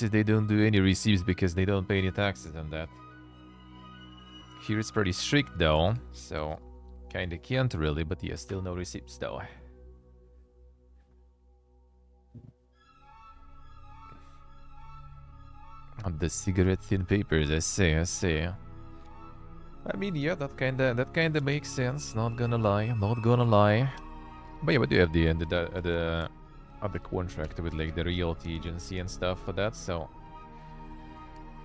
they don't do any receipts because they don't pay any taxes on that. Here it's pretty strict though, so kinda can't really, but yeah, still no receipts though. The cigarette thin papers, I see. I mean, yeah, that kinda makes sense. Not gonna lie. But yeah, we do have the other contract with like the realty agency and stuff for that, so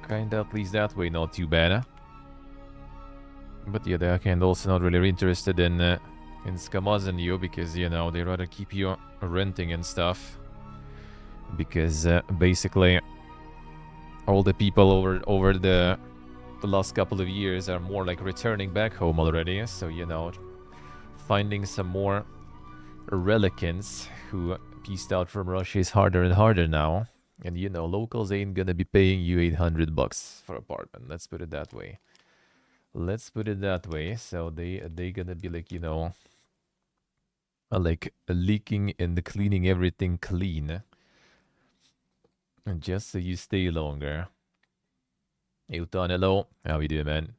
kinda at least that way not too bad. But yeah, they're kind of also not really interested in scamming you because you know they rather keep you renting and stuff because basically all the people over the last couple of years are more like returning back home already. So you know, finding some more relicants who pieced out from Russia is harder and harder now. And you know, locals ain't gonna be paying you $800 for apartment. Let's put it that way. So they gonna be like, you know, like leaking and cleaning everything clean, and just so you stay longer. Hey Utan, hello. How you doing, man?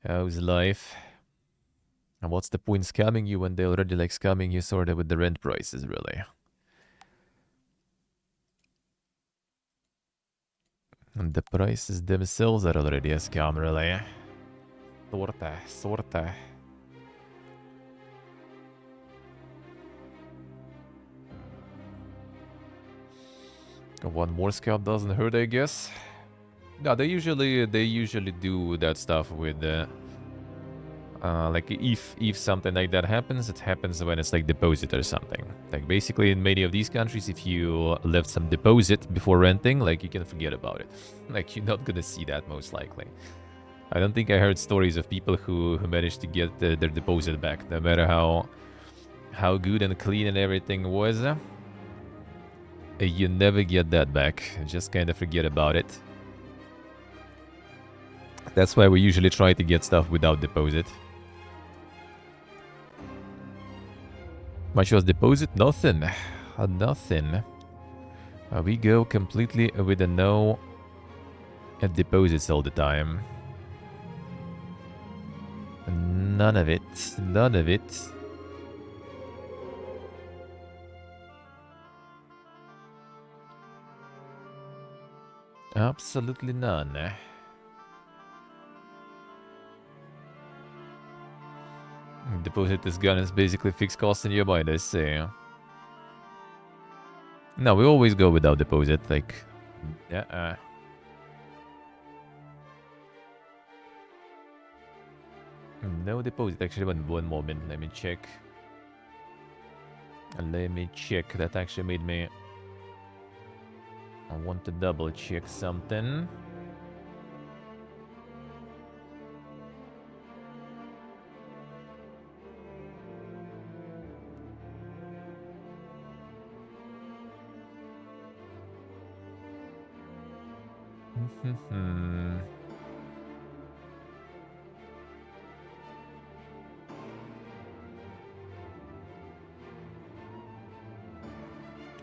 How's life? And what's the point scamming you when they already like scamming you sort of with the rent prices, really? And the prices themselves are already a scam, really. Sorta. One more scam doesn't hurt, I guess. No, they usually do that stuff with like if something like that happens, it happens when it's like deposit or something. Like basically in many of these countries, if you left some deposit before renting, like you can forget about it. Like you're not gonna see that most likely. I don't think I heard stories of people who managed to get their deposit back, no matter how good and clean and everything was. You never get that back. Just kind of forget about it. That's why we usually try to get stuff without deposit. Much was deposit? Nothing. Nothing. We go completely with a no deposits all the time. None of it. None of it. Absolutely none. Deposit this gun is basically fixed cost in your mind, I say. No, we always go without deposit, like... Yeah, No deposit, actually, one moment, let me check. That actually made me... I want to double check something.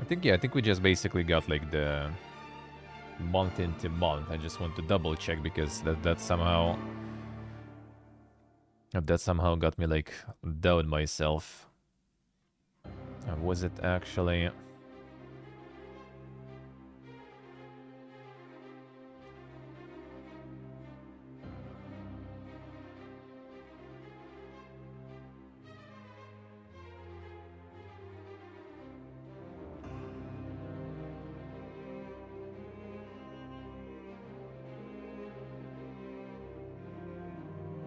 I think we just basically got like the month into month. I just want to double check because that somehow got me like doubt myself. Was it actually?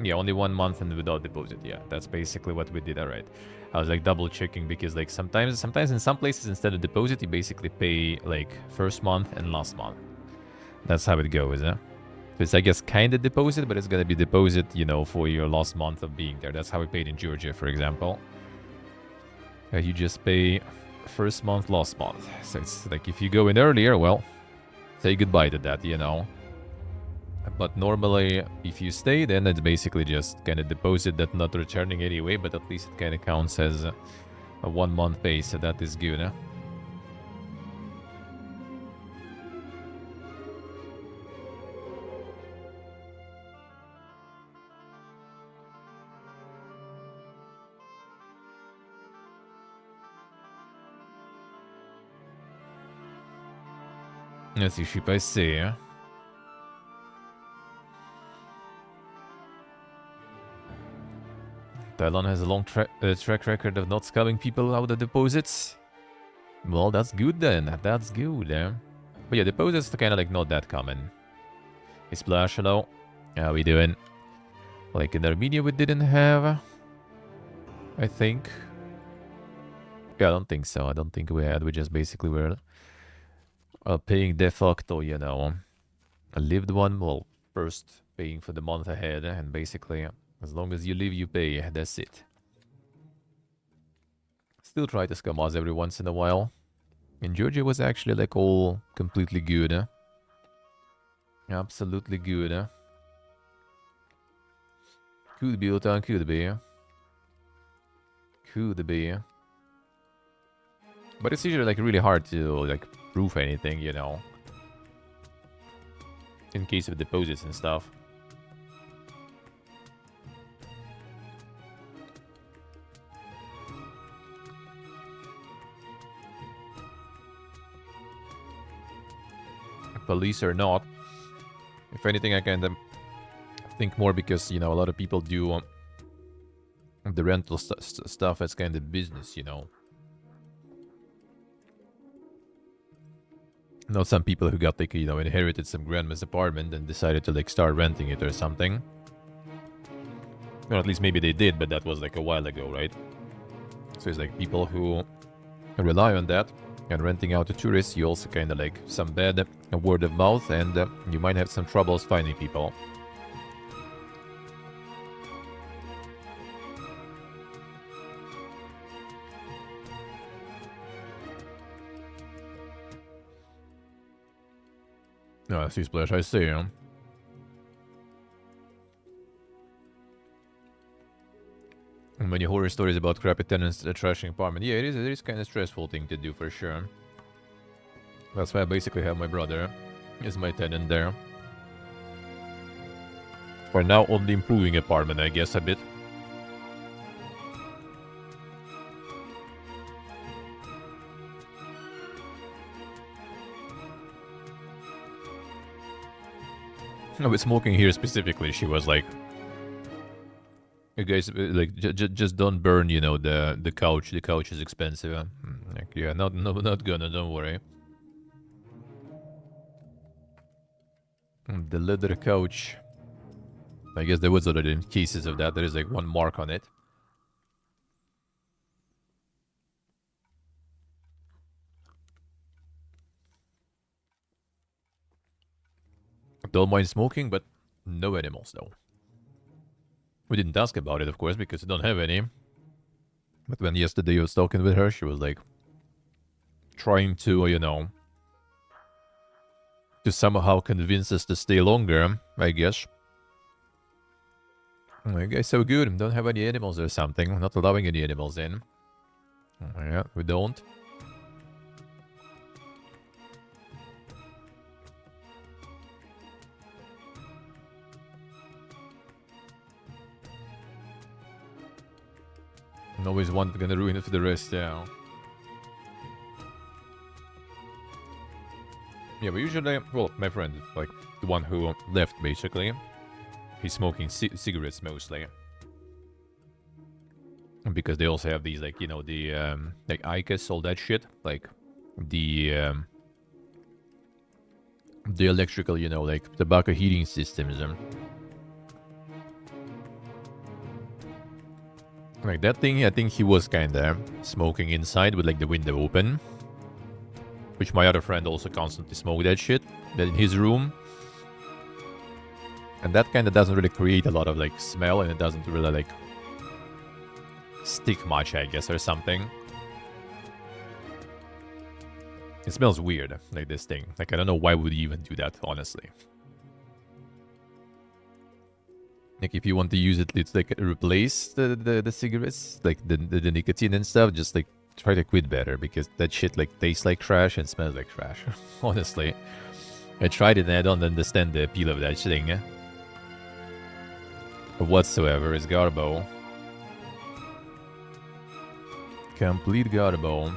Yeah, only 1 month and without deposit. Yeah, that's basically what we did. All right. I was like double checking because like sometimes in some places instead of deposit you basically pay like first month and last month. That's how it goes, huh? So it's I guess kind of deposit, but it's gonna be deposit, you know, for your last month of being there. That's how we paid in Georgia, for example. You just pay first month, last month. So it's like if you go in earlier, well, say goodbye to that, you know. But normally, if you stay, then it's basically just kind of deposit that not returning anyway, but at least it kind of counts as a 1 month pay, so that is good, huh? Let's see, ship, I see. Thailand has a long track record of not scamming people out of deposits. Well, that's good then. That's good. But yeah, deposits are kind of like not that common. Hey, Splash, hello. How we doing? Like in Armenia we didn't have, I think. Yeah, I don't think so. I don't think we had. We just basically were paying de facto, you know. A lived one, well, first paying for the month ahead, and basically, as long as you live, you pay. That's it. Still try to scam us every once in a while. In Georgia was actually like all completely good. Absolutely good. Could be, Utan, could be. Could be. But it's usually like really hard to like prove anything, you know. In case of deposits and stuff. Police or not. If anything, I kind of think more because, you know, a lot of people do the rental stuff as kind of business, you know. Not some people who got like, you know, inherited some grandma's apartment and decided to like start renting it or something. Or at least maybe they did, but that was like a while ago, right? So it's like people who rely on that and renting out to tourists. You also kind of like some bad word of mouth, and you might have some troubles finding people. No, I see, Splash, I see. Many horror stories about crappy tenants trashing apartment. Yeah, it is kind of stressful thing to do for sure. That's why I basically have my brother is my tenant there. For now, only improving apartment, I guess, a bit. No, with smoking here specifically, she was like, "You guys, like, just don't burn, you know, the couch. The couch is expensive." Like, yeah, not gonna. Don't worry. The leather couch. I guess there was already cases of that. There is like one mark on it. Don't mind smoking, but no animals though. We didn't ask about it, of course, because we don't have any. But when yesterday I was talking with her, she was like trying to, you know, to somehow convince us to stay longer, I guess. I guess so good. Don't have any animals or something. Not allowing any animals in. Yeah, we don't. And always one gonna ruin it for the rest, yeah. Yeah, but usually, well, my friend, like, the one who left, basically, he's smoking cigarettes mostly. Because they also have these, like, you know, the, like, ICAS, all that shit. Like, the electrical, you know, like, tobacco heating systems. Like, that thing, I think he was kinda smoking inside with, like, the window open. Which my other friend also constantly smoked that shit. That in his room. And that kinda doesn't really create a lot of, like, smell, and it doesn't really, like, stick much, I guess, or something. It smells weird, like this thing. Like, I don't know why would you even do that, honestly. Like, if you want to use it, it's like replace the cigarettes, like the nicotine and stuff, just like try to quit better, because that shit like tastes like trash and smells like trash. Honestly. I tried it and I don't understand the appeal of that thing. Whatsoever. It's garbo. Complete garbo.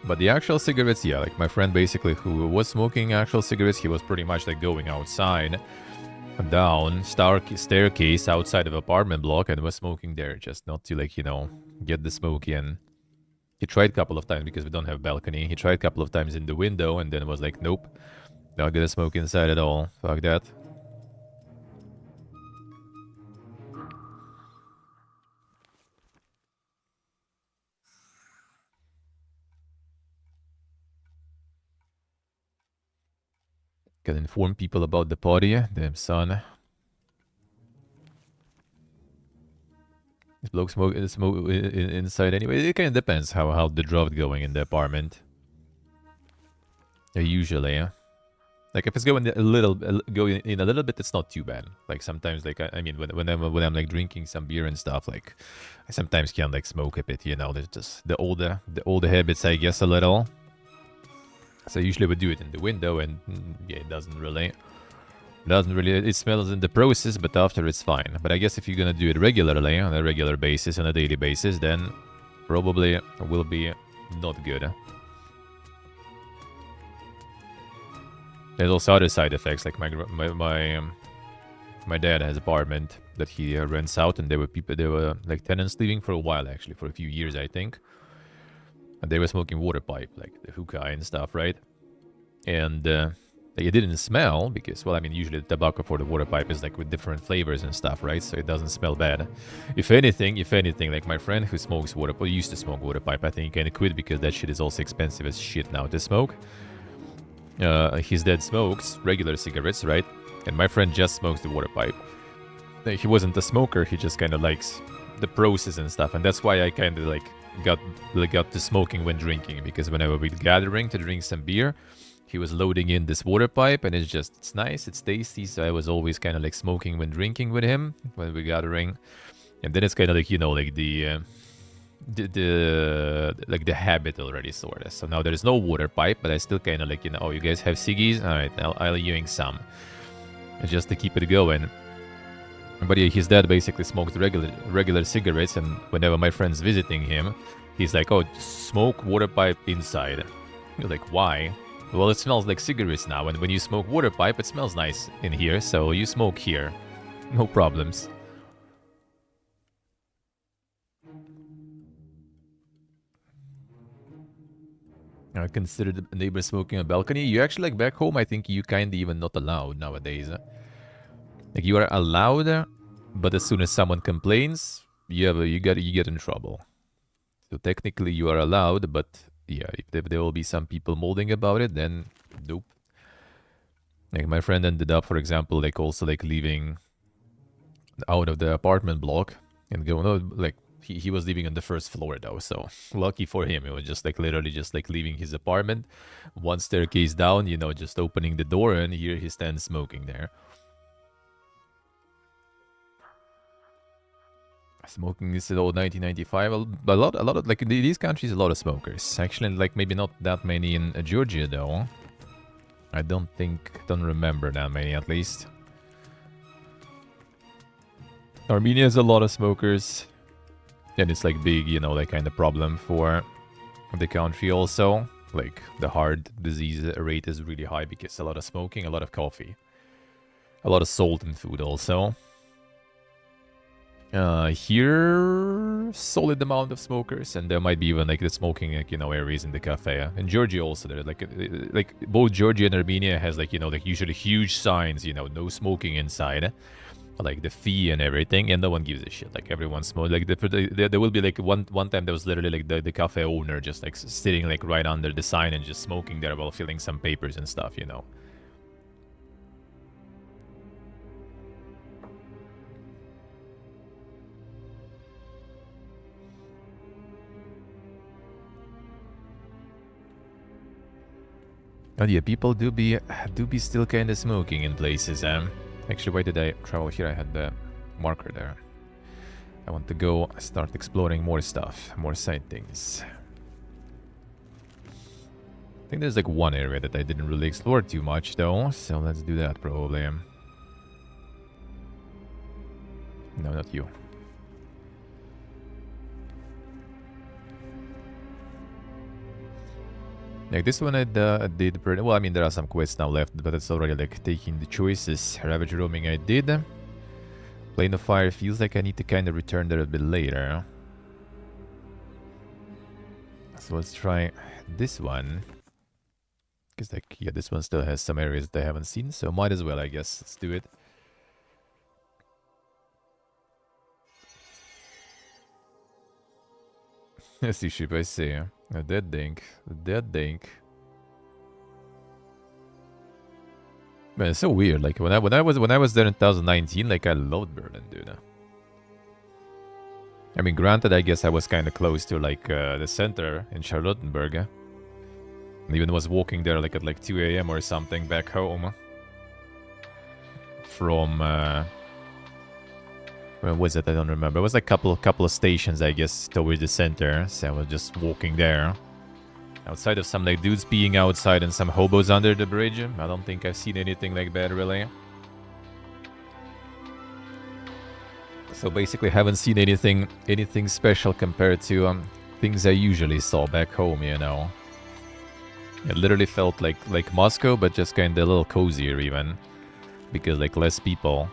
But the actual cigarettes, yeah, like my friend basically who was smoking actual cigarettes, he was pretty much like going outside, down staircase outside of apartment block and was smoking there just not to like, you know, get the smoke in. He tried a couple of times because we don't have balcony. He tried a couple of times in the window and then was like, nope, not gonna smoke inside at all. Fuck that. Can inform people about the party. Damn son. This bloke smoke inside anyway. It kind of depends how the draft going in the apartment. Usually, yeah. Like if it's going going in a little bit, it's not too bad. Like sometimes, like I mean, when I'm like drinking some beer and stuff, like I sometimes can like smoke a bit. You know, there's just the older habits, I guess, a little. So usually we do it in the window, and yeah, it doesn't really. It smells in the process, but after it's fine. But I guess if you're gonna do it regularly, on a regular basis, on a daily basis, then probably will be not good. There's also other side effects, like my dad has an apartment that he rents out, and there were like tenants living for a while, actually, for a few years, I think. And they were smoking water pipe, like the hookah and stuff, right? And like, it didn't smell because, well, I mean, usually the tobacco for the water pipe is like with different flavors and stuff, right? So it doesn't smell bad. If anything, like my friend who smokes water pipe, used to smoke water pipe, I think he kind of quit because that shit is also expensive as shit now to smoke. His dad smokes regular cigarettes, right? And my friend just smokes the water pipe. He wasn't a smoker, he just kind of likes the process and stuff. And that's why I kind of like got to smoking when drinking, because whenever we'd gathering to drink some beer, he was loading in this water pipe, and it's nice, it's tasty. So I was always kind of like smoking when drinking with him when we're gathering. And then it's kind of like, you know, like the habit already, sort of. So now there's no water pipe, but I still kind of like, you know, oh, you guys have ciggies? All right, I'll use some just to keep it going. But yeah, his dad basically smoked regular cigarettes, and whenever my friend's visiting him, he's like, oh, smoke water pipe inside. You're like, why? Well, it smells like cigarettes now, and when you smoke water pipe, it smells nice in here, so you smoke here. No problems. Consider the neighbor smoking on a balcony. You actually, like, back home, I think you kind of even not allowed nowadays. Like, you are allowed, but as soon as someone complains, you get in trouble. So technically you are allowed, but yeah, if there will be some people molding about it, then nope. Like my friend ended up, for example, like also like leaving out of the apartment block and going, oh, like he was living on the first floor though, so lucky for him. It was just like literally just like leaving his apartment, one staircase down, you know, just opening the door, and here he stands smoking there. Smoking is old 1995. A lot of like in these countries, a lot of smokers. Actually, like maybe not that many in Georgia though. I don't remember that many at least. Armenia has a lot of smokers, and it's like big, you know, like kind of problem for the country also. Like the heart disease rate is really high because a lot of smoking, a lot of coffee, a lot of salt in food also. Here, solid amount of smokers, and there might be even like the smoking, like, you know, areas in the cafe. In Georgia also, there like both Georgia and Armenia has like, you know, like usually huge signs, you know, no smoking inside, like the fee and everything, and no one gives a shit. Like everyone smokes. Like there will be like one time there was literally like the cafe owner just like sitting like right under the sign and just smoking there while filling some papers and stuff, you know. And yeah, people do be still kind of smoking in places. Actually, why did I travel here? I had the marker there. I want to go start exploring more stuff, more sightings. I think there's like one area that I didn't really explore too much though, so let's do that probably. No, not you. Like this one I did pretty well. I mean, there are some quests now left, but it's already like taking the choices. Ravage roaming I did. Plane of Fire feels like I need to kind of return there a bit later. So let's try this one. Because like, yeah, this one still has some areas that I haven't seen, so might as well, I guess. Let's do it. Sea ship, I see. A dead dink. A dead dink. Man, it's so weird. Like when I was there in 2019, like I loved Berlin, dude. I mean, granted, I guess I was kind of close to like the center in Charlottenburg. And even was walking there like at like 2 a.m. or something back home. From where was it? I don't remember. It was like a couple of stations, I guess, towards the center. So I was just walking there. Outside of some like dudes being outside and some hobos under the bridge. I don't think I've seen anything like that really. So basically haven't seen anything special compared to things I usually saw back home, you know. It literally felt like Moscow, but just kinda a little cozier even. Because like less people.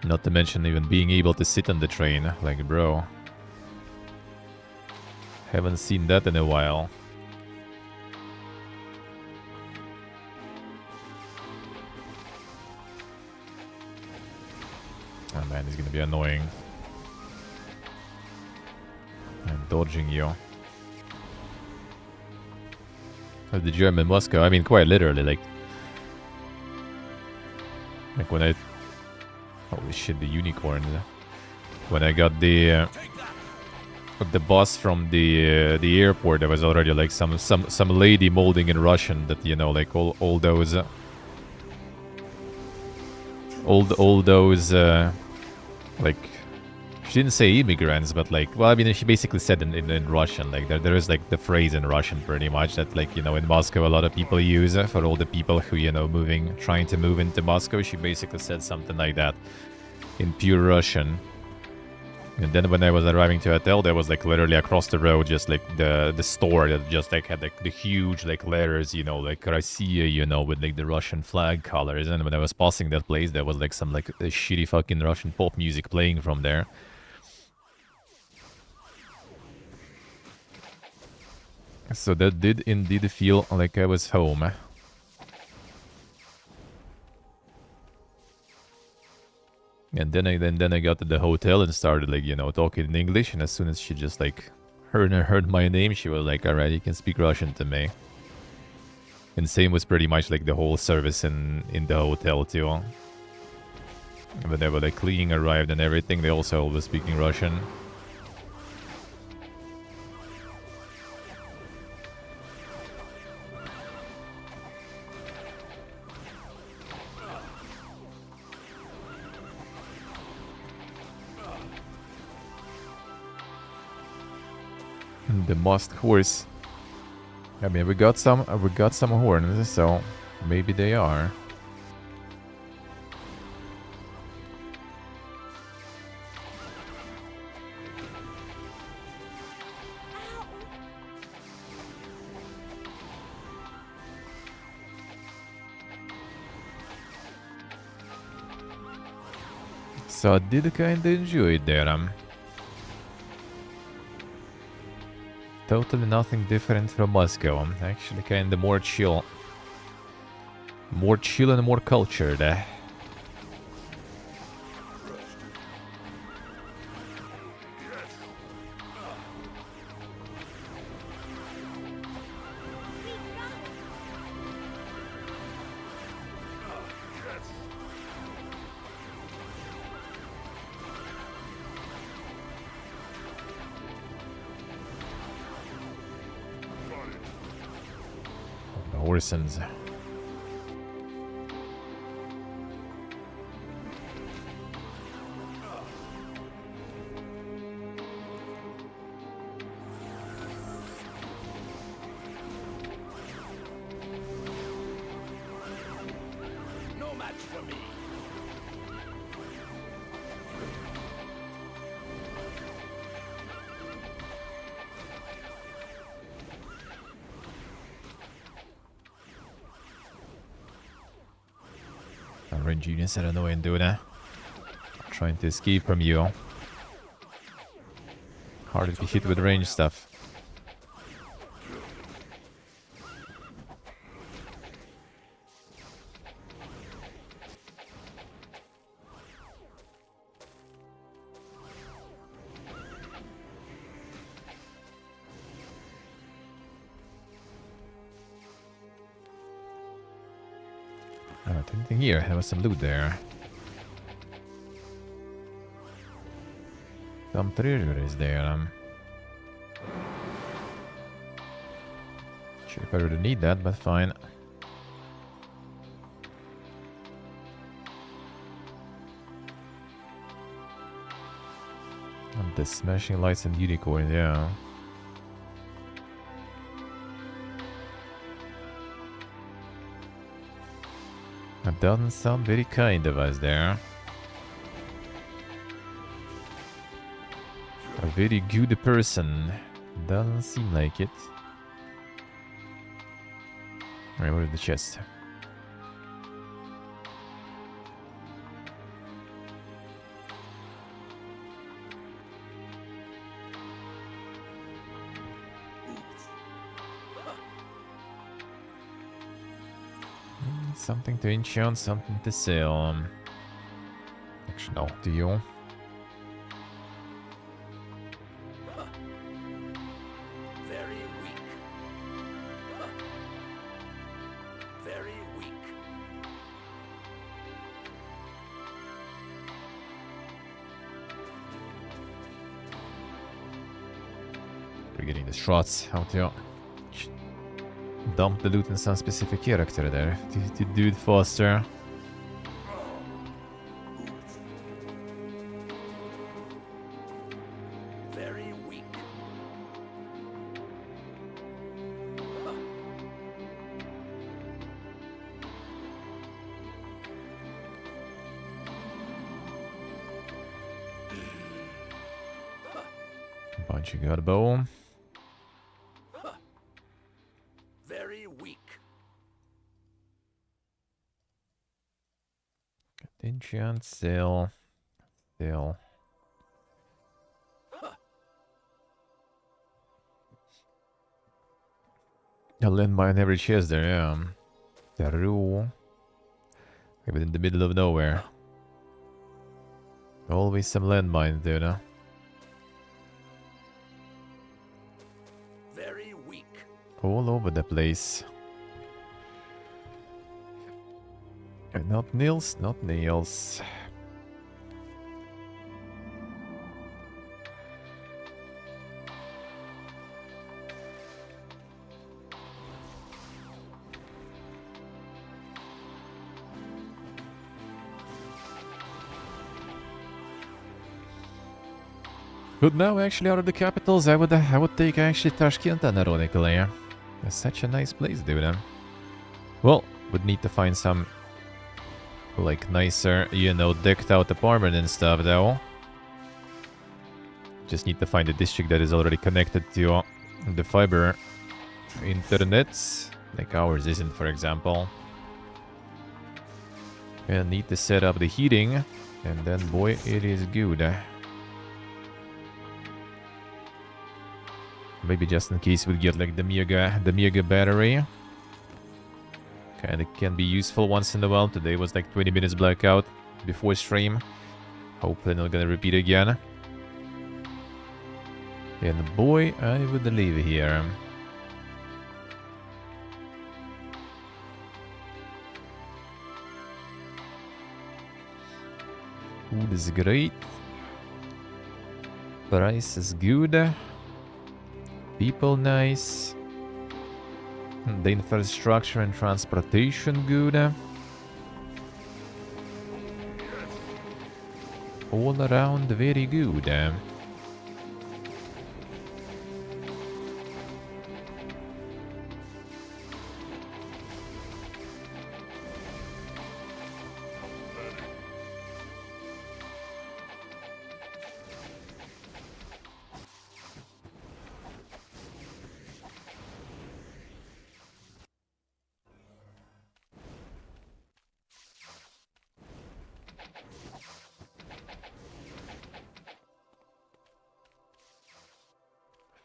Not to mention even being able to sit on the train, like bro. Haven't seen that in a while. Oh man, it's gonna be annoying. I'm dodging you. Oh, the German Moscow, I mean quite literally, like when I... Holy shit, the unicorn. When I got the bus from the airport, there was already like some lady molding in Russian that, you know, like all those all those like, she didn't say immigrants, but like, well, I mean, she basically said in Russian, like there is like the phrase in Russian pretty much that, like, you know, in Moscow a lot of people use for all the people who, you know, trying to move into Moscow. She basically said something like that in pure Russian. And then when I was arriving to hotel, there was like literally across the road just like the store that just like had like the huge like letters, you know, like Russia, you know, with like the Russian flag colors. And when I was passing that place, there was like some like shitty fucking Russian pop music playing from there. So that did indeed feel like I was home. And then I got to the hotel and started, like, you know, talking in English. And as soon as she just like heard my name, she was like, "Alright, you can speak Russian to me." And same was pretty much like the whole service in the hotel too. Whenever the cleaning arrived and everything, they also was speaking Russian. The Musk horse. I mean, we got some horns, so maybe they are. So I did kinda enjoy it there. Totally nothing different from Moscow. I'm actually kinda more chill. More chill and more cultured. Horsens. No match for me. range units, I don't know what I'm doing. Trying to escape from you. Harder to hit with range stuff. Alright, anything here? There was some loot there. Some treasure is there. Sure if I really need that, but fine. And the smashing lights and unicorn, yeah. That doesn't sound very kind of us there. A very good person. Doesn't seem like it. Alright, what is the chest? Something to enchant, something to sell. Actually, no, to you. Very weak. Very weak. We're getting the shots out here. Dump the loot in some specific character there to do it faster. Very weak. Bunch you got a bow. Very weak. Enchant, sell. Sell. A landmine every chest there, yeah. Taru. Maybe in the middle of nowhere. Always some landmines there, no? Very weak. All over the place. And not nails, not nails. But now, actually, out of the capitals, I would take actually Tashkent, ironically. It's such a nice place, dude. Well, would need to find some, like, nicer, you know, decked out apartment and stuff, though. Just need to find a district that is already connected to the fiber internet, like ours isn't, for example. And need to set up the heating, and then, boy, it is good. Maybe just in case we get like the mega battery. Kinda can be useful once in a while. Today was like 20 minutes blackout before stream. Hopefully not gonna repeat again. And boy, I would leave here. Food is great. Price is good. People nice. The infrastructure and transportation good. All around very good.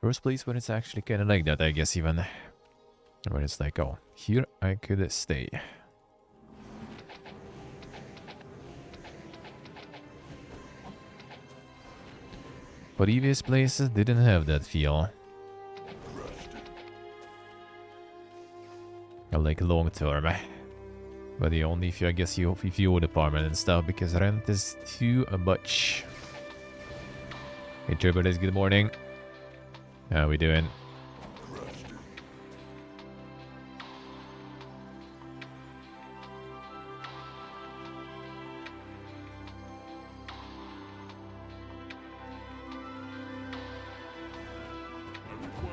First place when it's actually kind of like that, I guess, even. When it's like, oh, here I could stay. Previous places didn't have that feel. Like long term. But only if you, I guess, if you own apartment and stuff, because rent is too much. Hey, Turbulence, good morning. How we doing?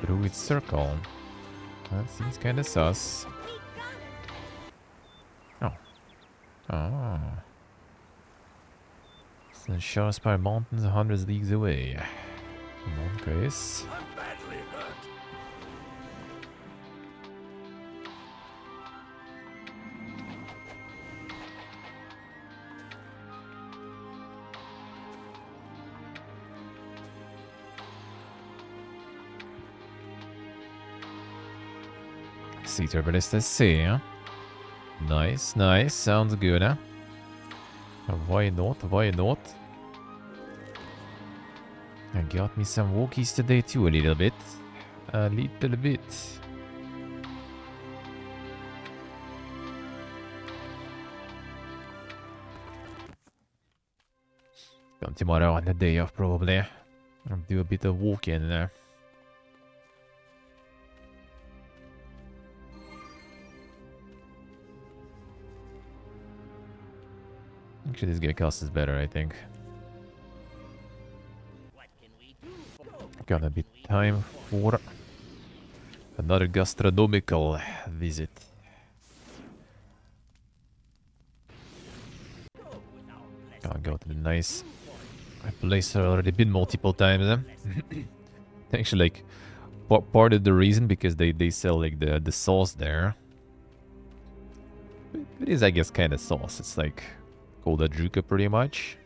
Druid Circle. That seems kinda sus. Oh. Ah. Sunshine Mountains, hundreds of leagues away. Come on, Chris. I'm badly hurt. See, Turbulence, let's see, huh? Nice, nice. Sounds good, huh? Why not? Why not? I got me some walkies today too, a little bit. A little bit. Come tomorrow on the day off, probably. I'll do a bit of walking there. Actually, this guy cost is better, I think. Gonna be time for another gastronomical visit. Gonna go to the nice place I've already been multiple times. Actually, like, part of the reason because they sell like the sauce there. It is, I guess, kind of sauce. It's like called adjuka pretty much,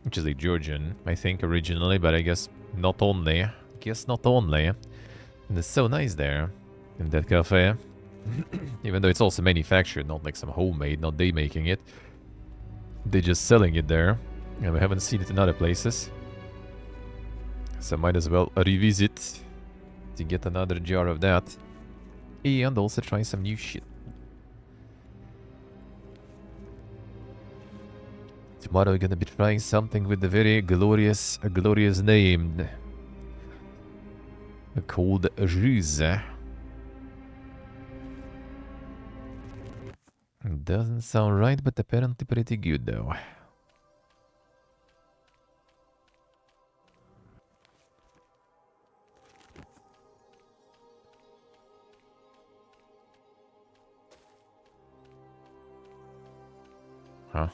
which is like Georgian, I think, originally, but I guess not only. And it's so nice there in that cafe. Even though it's also manufactured, not like some homemade, not they making it. They just selling it there. And we haven't seen it in other places. So might as well revisit to get another jar of that. And also try some new shit. Tomorrow we're gonna be trying something with the very glorious name. Called Ruse. Doesn't sound right, but apparently pretty good though. Huh?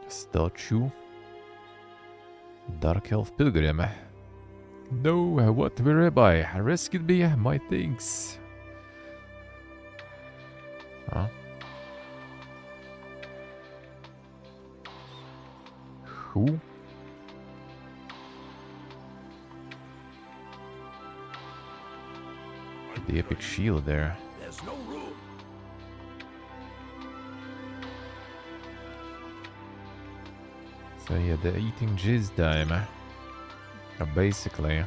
Statue. Dark Elf Pilgrim. No, what were I? Rescued me, my things. Huh? Who? The epic shield there. There's no room. So yeah, the eating jizz time. Basically.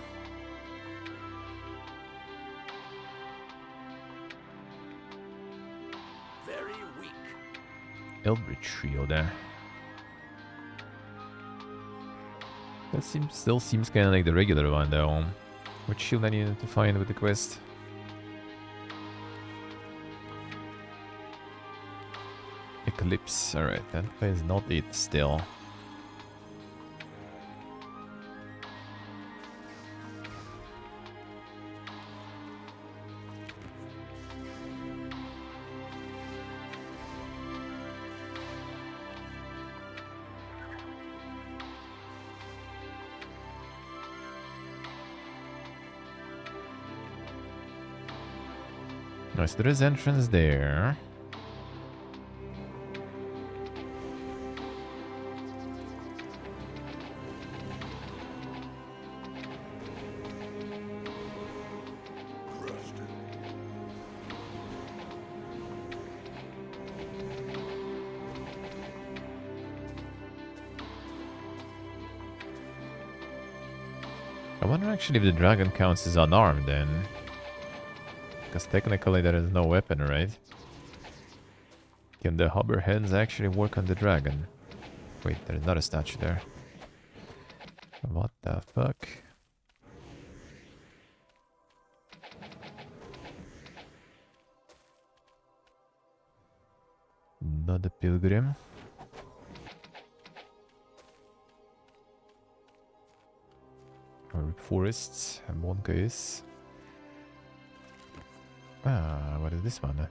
Very weak. Eldritch shield there. That still seems kind of like the regular one though. Which shield I needed to find with the quest? Eclipse, alright, that is not it still. Nice, there is entrance there. I wonder actually if the dragon counts as unarmed then. Because technically there is no weapon, right? Can the hover hands actually work on the dragon? Wait, there's another statue there. What the fuck? Not a pilgrim. Or forests. Monka is. Ah, what is this one?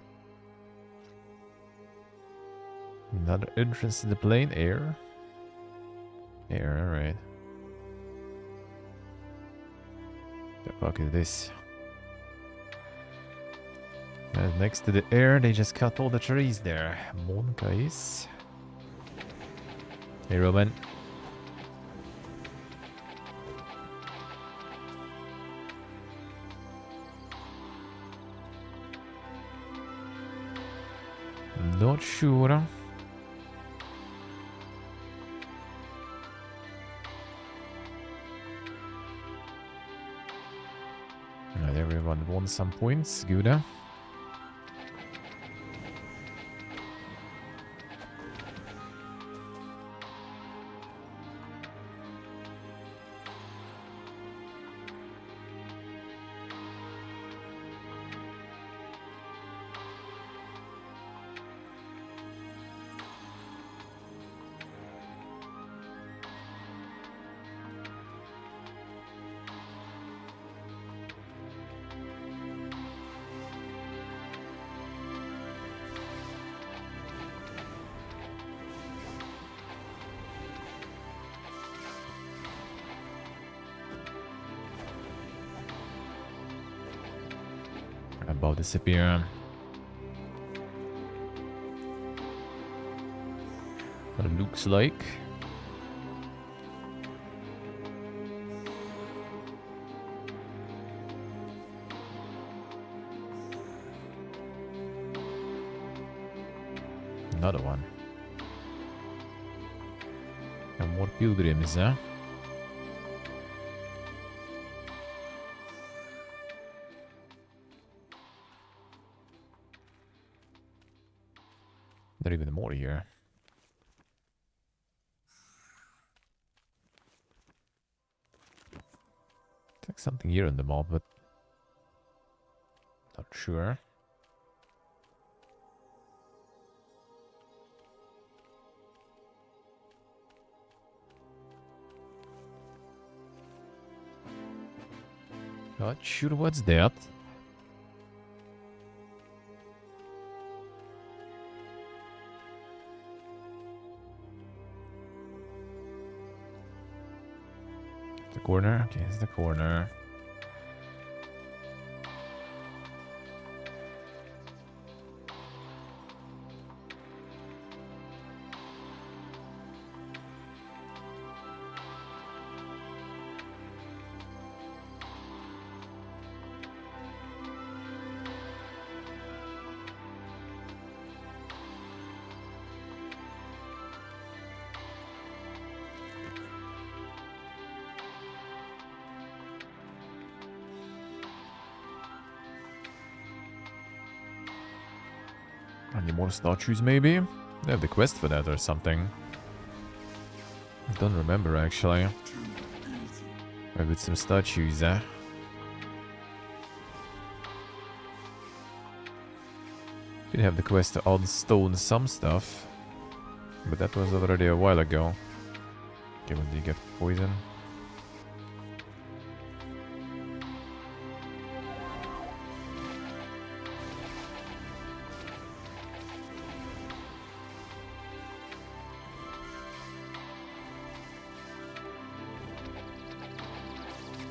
Another entrance to the plane. Air. Air, alright. The fuck is this? Next to the air, they just cut all the trees there. Monka is. Hey, Roman. Not sure. Right, everyone won some points. Good. About disappear. What it looks like. Another one. And more pilgrims, huh? There are even more here. It's like something here on the map, but not sure. Not sure what's that. The corner? Okay, it's the corner. Any more statues, maybe? They have the quest for that or something. I don't remember, actually. Maybe it's some statues, eh? Did have the quest to unstone some stuff. But that was already a while ago. Okay, when do you get poison?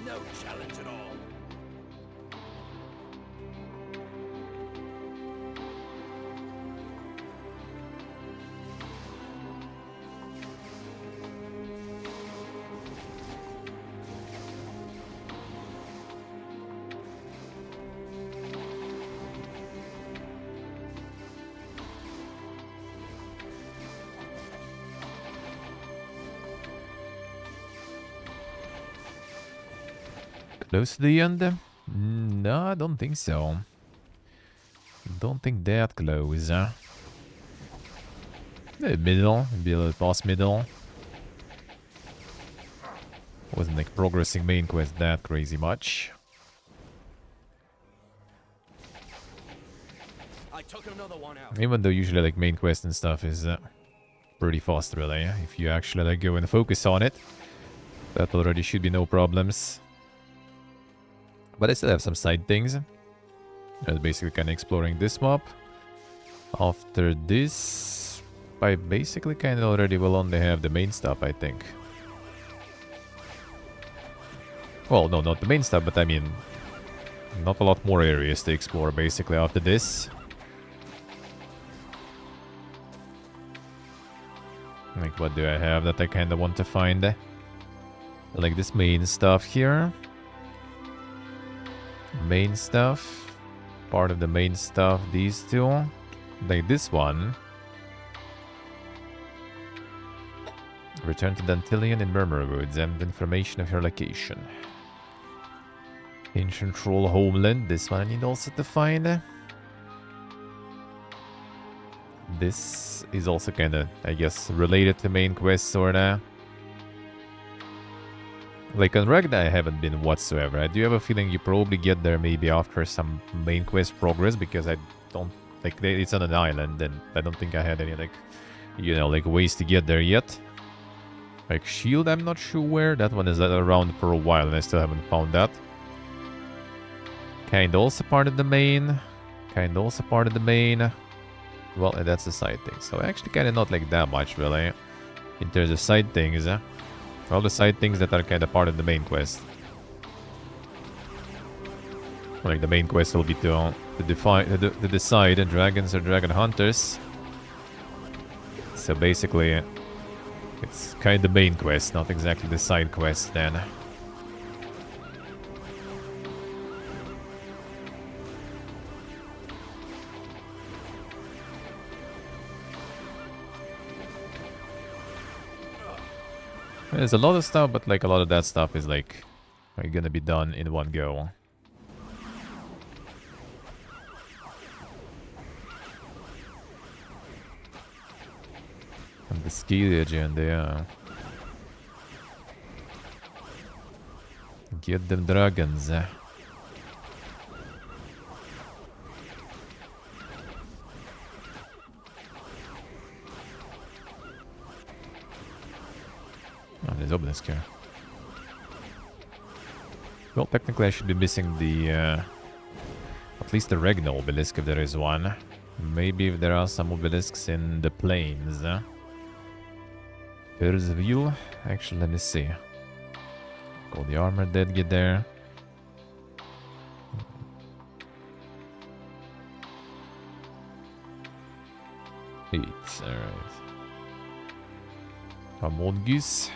No challenge at all. Close to the end? No, I don't think so. Don't think that close. Middle, maybe a little past middle. Wasn't like progressing main quest that crazy much. I took another one out. Even though usually like main quest and stuff is pretty fast really. If you actually like go and focus on it, that already should be no problems. But I still have some side things. I was basically kind of exploring this map. After this, I basically kind of already will only have the main stuff, I think. Well, no, not the main stuff, but I mean, not a lot more areas to explore basically after this. Like, what do I have that I kind of want to find? Like this main stuff here. Main stuff. Part of the main stuff, these two. Like this one. Return to Dantillion in Murmur Woods and information of your location. Ancient Troll Homeland. This one I need also to find. This is also kind of, I guess, related to main quest, sorta. Like on Ragna I haven't been whatsoever. I do have a feeling you probably get there maybe after some main quest progress, because I don't, like, it's on an island and I don't think I had any, like, you know, like ways to get there yet. Like Shield, I'm not sure where. That one is around for a while and I still haven't found that. Kind also part of the main. Kind also part of the main. Well, that's the side thing. So actually kind of not like that much, really. In terms of side things. All the side things that are kind of part of the main quest. Like the main quest will be to decide dragons or dragon hunters. So basically, it's kind of the main quest, not exactly the side quest then. There's a lot of stuff, but like a lot of that stuff is like gonna be done in one go. And the ski agent, yeah. Get them dragons. Oh, there's obelisk here. Well, technically I should be missing the, at least the Regna obelisk if there is one. Maybe if there are some obelisks in the plains. There's a view. Actually, let me see. All the armor did get there. Eight, alright. Amongis.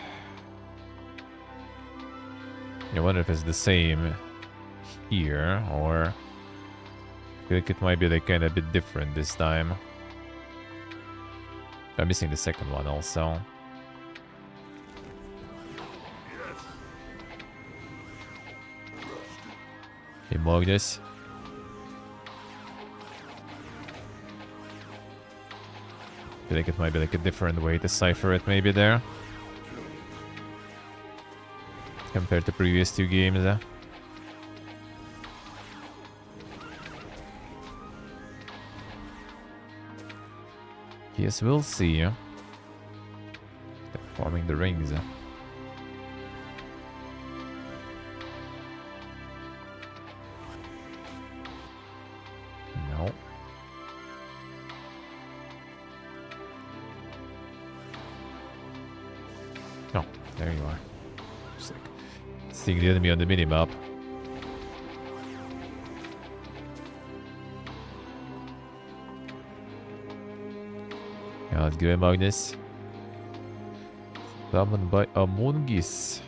I wonder if it's the same here, or I feel like it might be like kind of a bit different this time. I'm missing the second one also. Hey, Magnus. I feel like it might be like a different way to cipher it maybe there. Compared to previous two games. Yes, we'll see. Forming the rings. No. Oh, there you are. Just like seeing the enemy on the minimap. Yeah, let's go, Magnus. Summoned by Amongis.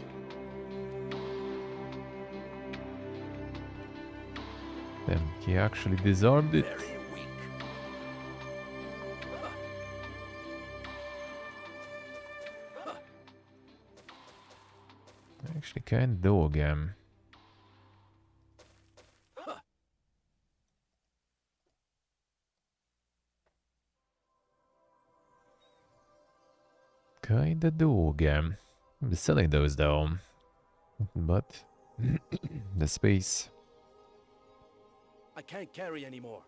Then he actually disarmed it. Very weak. Actually, kind of dog. Kinda dog. I'm selling those though. But the space. I can't carry anymore.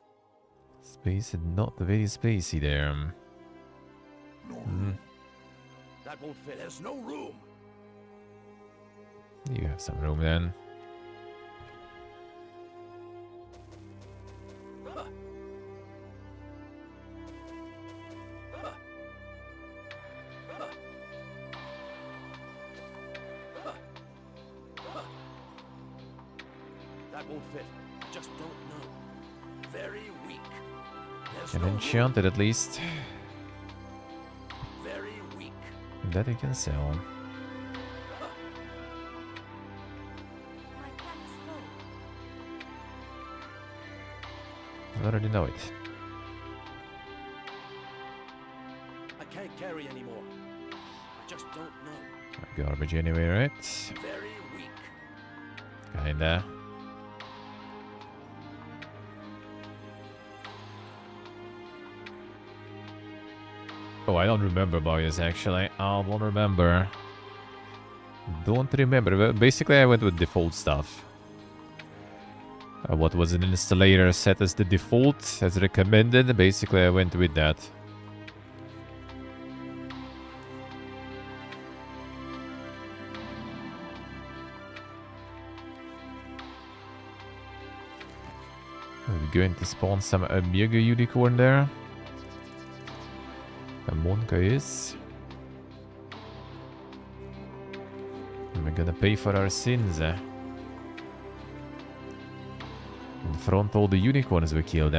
Space is not very spacey there. That won't fit. There's no room. You have some room then. That won't fit. I just don't know. Very weak. There's Can no enchant it at least. room. Very weak. That you can sell. My plan is full. I already know it. I can't carry anymore. I just don't know. Garbage anyway, right? Very weak. Kinda. Oh, I don't remember about this actually. I don't remember. Don't remember. Well, basically, I went with default stuff. What was an installer set as the default, as recommended. Basically, I went with that. We're going to spawn some Amiga unicorn there. Monka is. And we're gonna pay for our sins. In front all the unicorns we killed.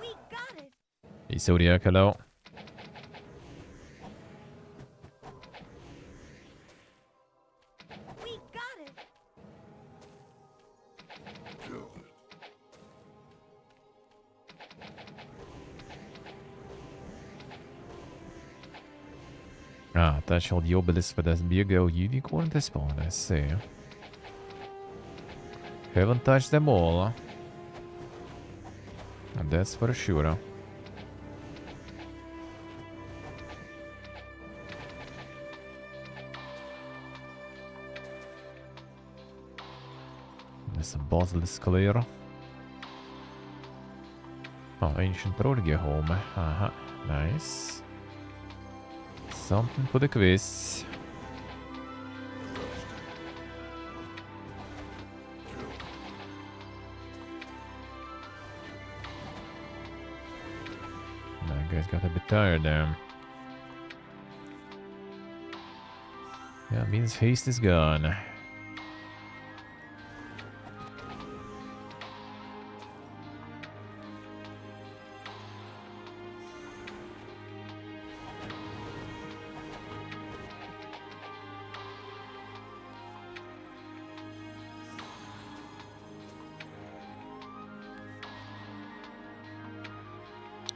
We got it. Hey, Zodiac, hello. We got it. Ah, touch all the obelisk with that big old unicorn to spawn, I see. Haven't touched them all. And that's for sure. There's a basilisk clear. Oh, ancient Prodigy home. Haha, nice. Something for the quiz. That guy's got a bit tired there. Yeah, means haste is gone.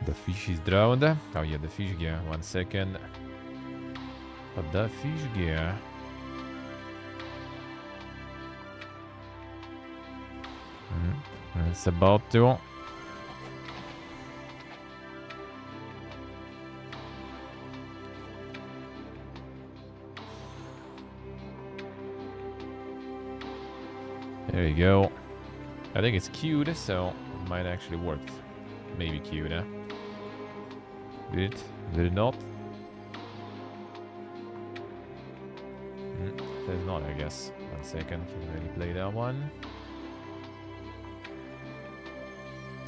The fish is drowned. Oh yeah, the fish gear. 1 second. But the fish gear. It's about to. There you go. I think it's queued, so it might actually work. Maybe queued, huh? Did it? Did it not? Says not, I guess. 1 second. Can you really play that one?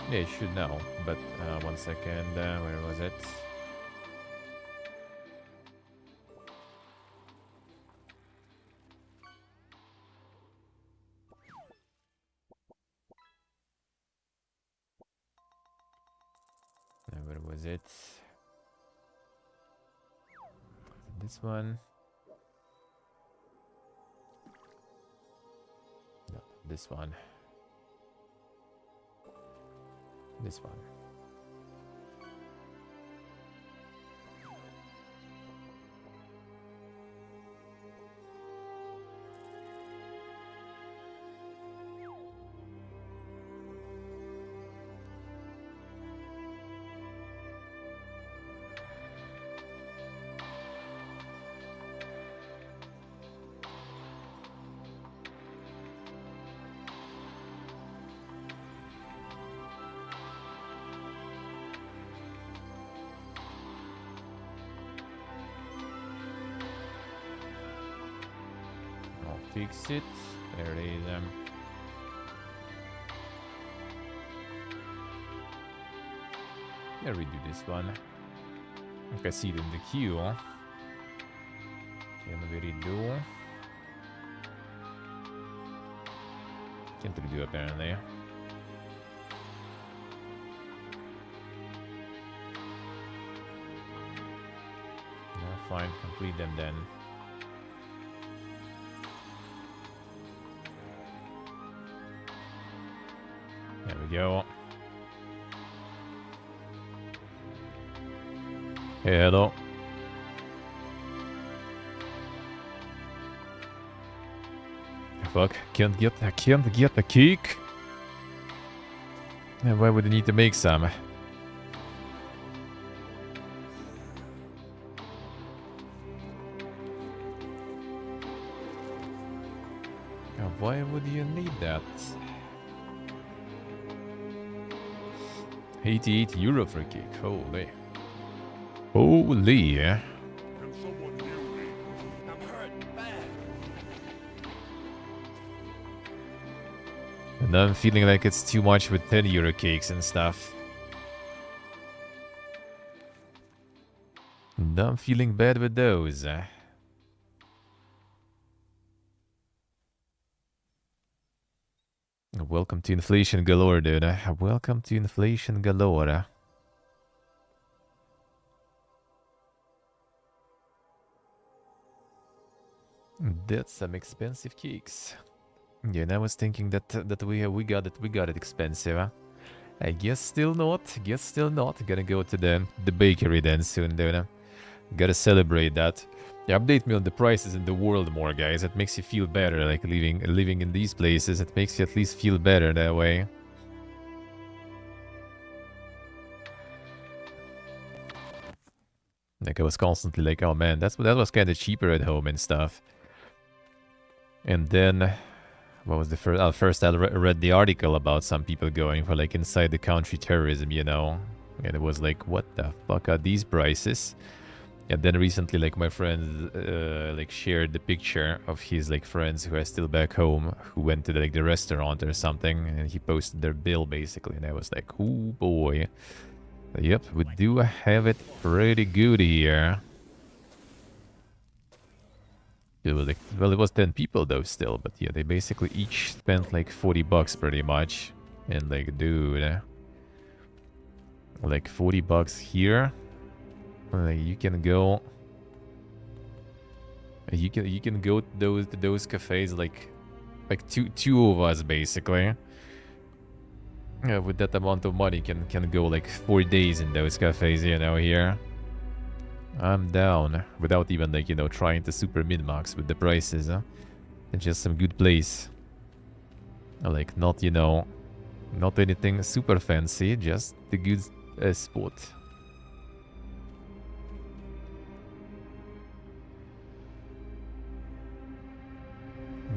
Yeah, it should now. But 1 second. Where was it? Where was it? This one. This one. This one. Fix it. There it is. Yeah, redo this one. I see it in the queue. Can we redo? Can't redo apparently. No, fine, complete them then. There we go. Hello. Fuck, I can't get a cake. And why would I need to make some? Why would you need that? 88 euro for a cake, holy. Holy. Can someone heal me? I'm hurt bad. And I'm feeling like it's too much with 10 euro cakes and stuff. And I'm feeling bad with those. Welcome to inflation galore, dude. Welcome to inflation galore. That's some expensive cakes. Yeah, and I was thinking that we got it expensive. Huh? I guess still not. Gonna go to the bakery then soon, dude. Gotta celebrate that. Yeah, update me on the prices in the world more, guys. It makes you feel better, like living in these places. It makes you at least feel better that way. Like I was constantly like, oh man, that was kind of cheaper at home and stuff. And then, what was the first? First I read the article about some people going for like inside the country terrorism, you know, and it was like, what the fuck are these prices? And then recently, like my friend, like shared the picture of his like friends who are still back home, who went to the restaurant or something, and he posted their bill basically, and I was like, oh boy, yep, we do have it pretty good here. It was like, well, it was 10 people though still, but yeah, they basically each spent like 40 bucks pretty much, and like, dude, like 40 bucks here. Like you can go to those cafes like two of us basically. Yeah, with that amount of money can go like 4 days in those cafes, you know, here. I'm down without even like, you know, trying to super min-max with the prices, huh? It's just some good place. Like not, you know, not anything super fancy, just the good spot.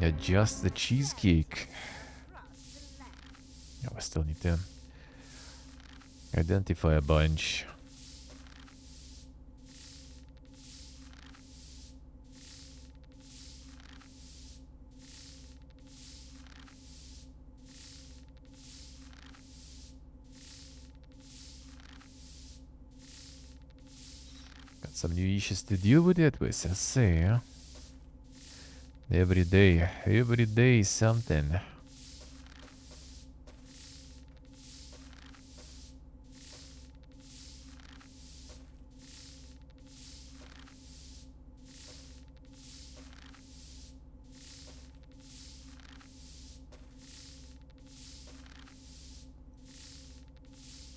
Yeah, just the cheesecake. Yeah, I still need to identify a bunch. Got some new issues to deal with it with, I see, huh? Every day something.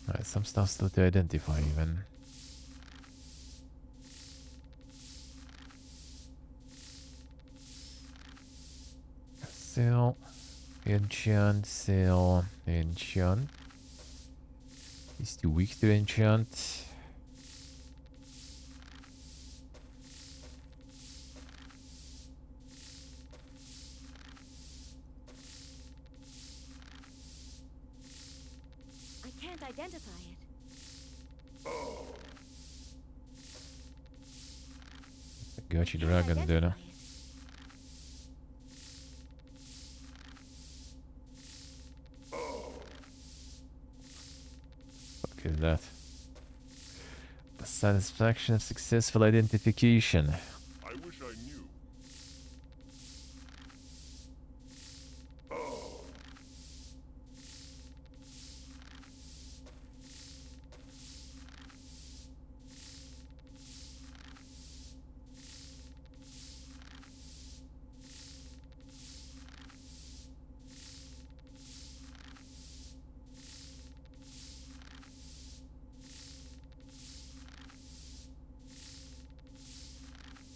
Alright, some stuff still to identify even. Sell, enchant, sell, enchant. He's too weak to enchant. I can't identify it. Got you, Can't dragon, identify dude. it. Fuck is that? The satisfaction of successful identification. I wish I knew.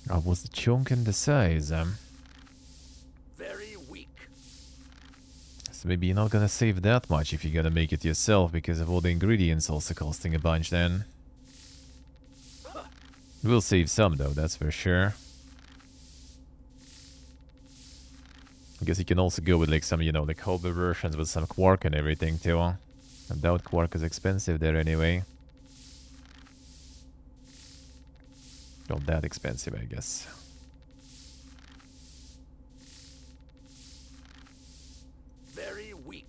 I was the chunk in the size. Very weak. So maybe you're not gonna save that much if you're gonna make it yourself because of all the ingredients also costing a bunch then. We'll save some though, that's for sure. I guess you can also go with like some, you know, like hobby versions with some quark and everything too. I doubt quark is expensive there anyway. Not that expensive, I guess. Very weak.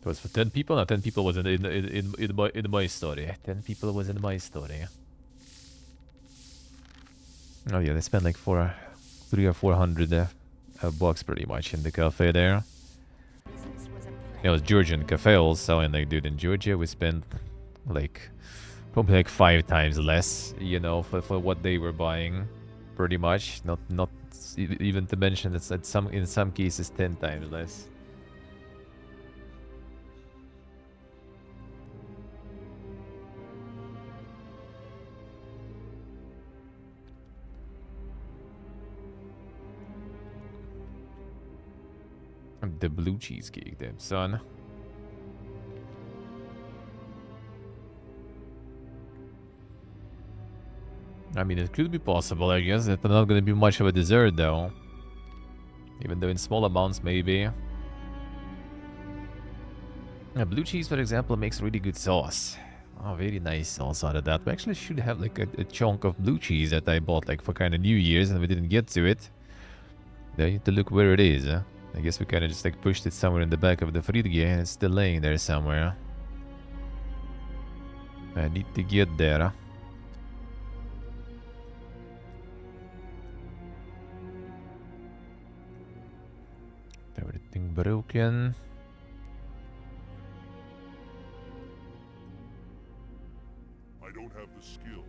It was for 10 people? No, 10 people was in my story. 10 people was in my story. Oh yeah, they spent like 300 or 400 bucks pretty much in the cafe there. Business was a It was Georgian cafe also, and like, dude, in Georgia we spent like probably like 5 times less, you know, for what they were buying, pretty much. Not even to mention it's at in some cases 10 times less. The blue cheesecake, then, son. I mean, it could be possible, I guess. It's not gonna be much of a dessert, though. Even though in small amounts, maybe. Yeah, blue cheese, for example, makes really good sauce. Oh, very nice sauce out of that. We actually should have, like, a chunk of blue cheese that I bought, like, for kind of New Year's, and we didn't get to it. Now you need to look where it is, huh? I guess we kind of just, like, pushed it somewhere in the back of the fridge, and it's still laying there somewhere. I need to get there, huh? Everything broken. I don't have the skill.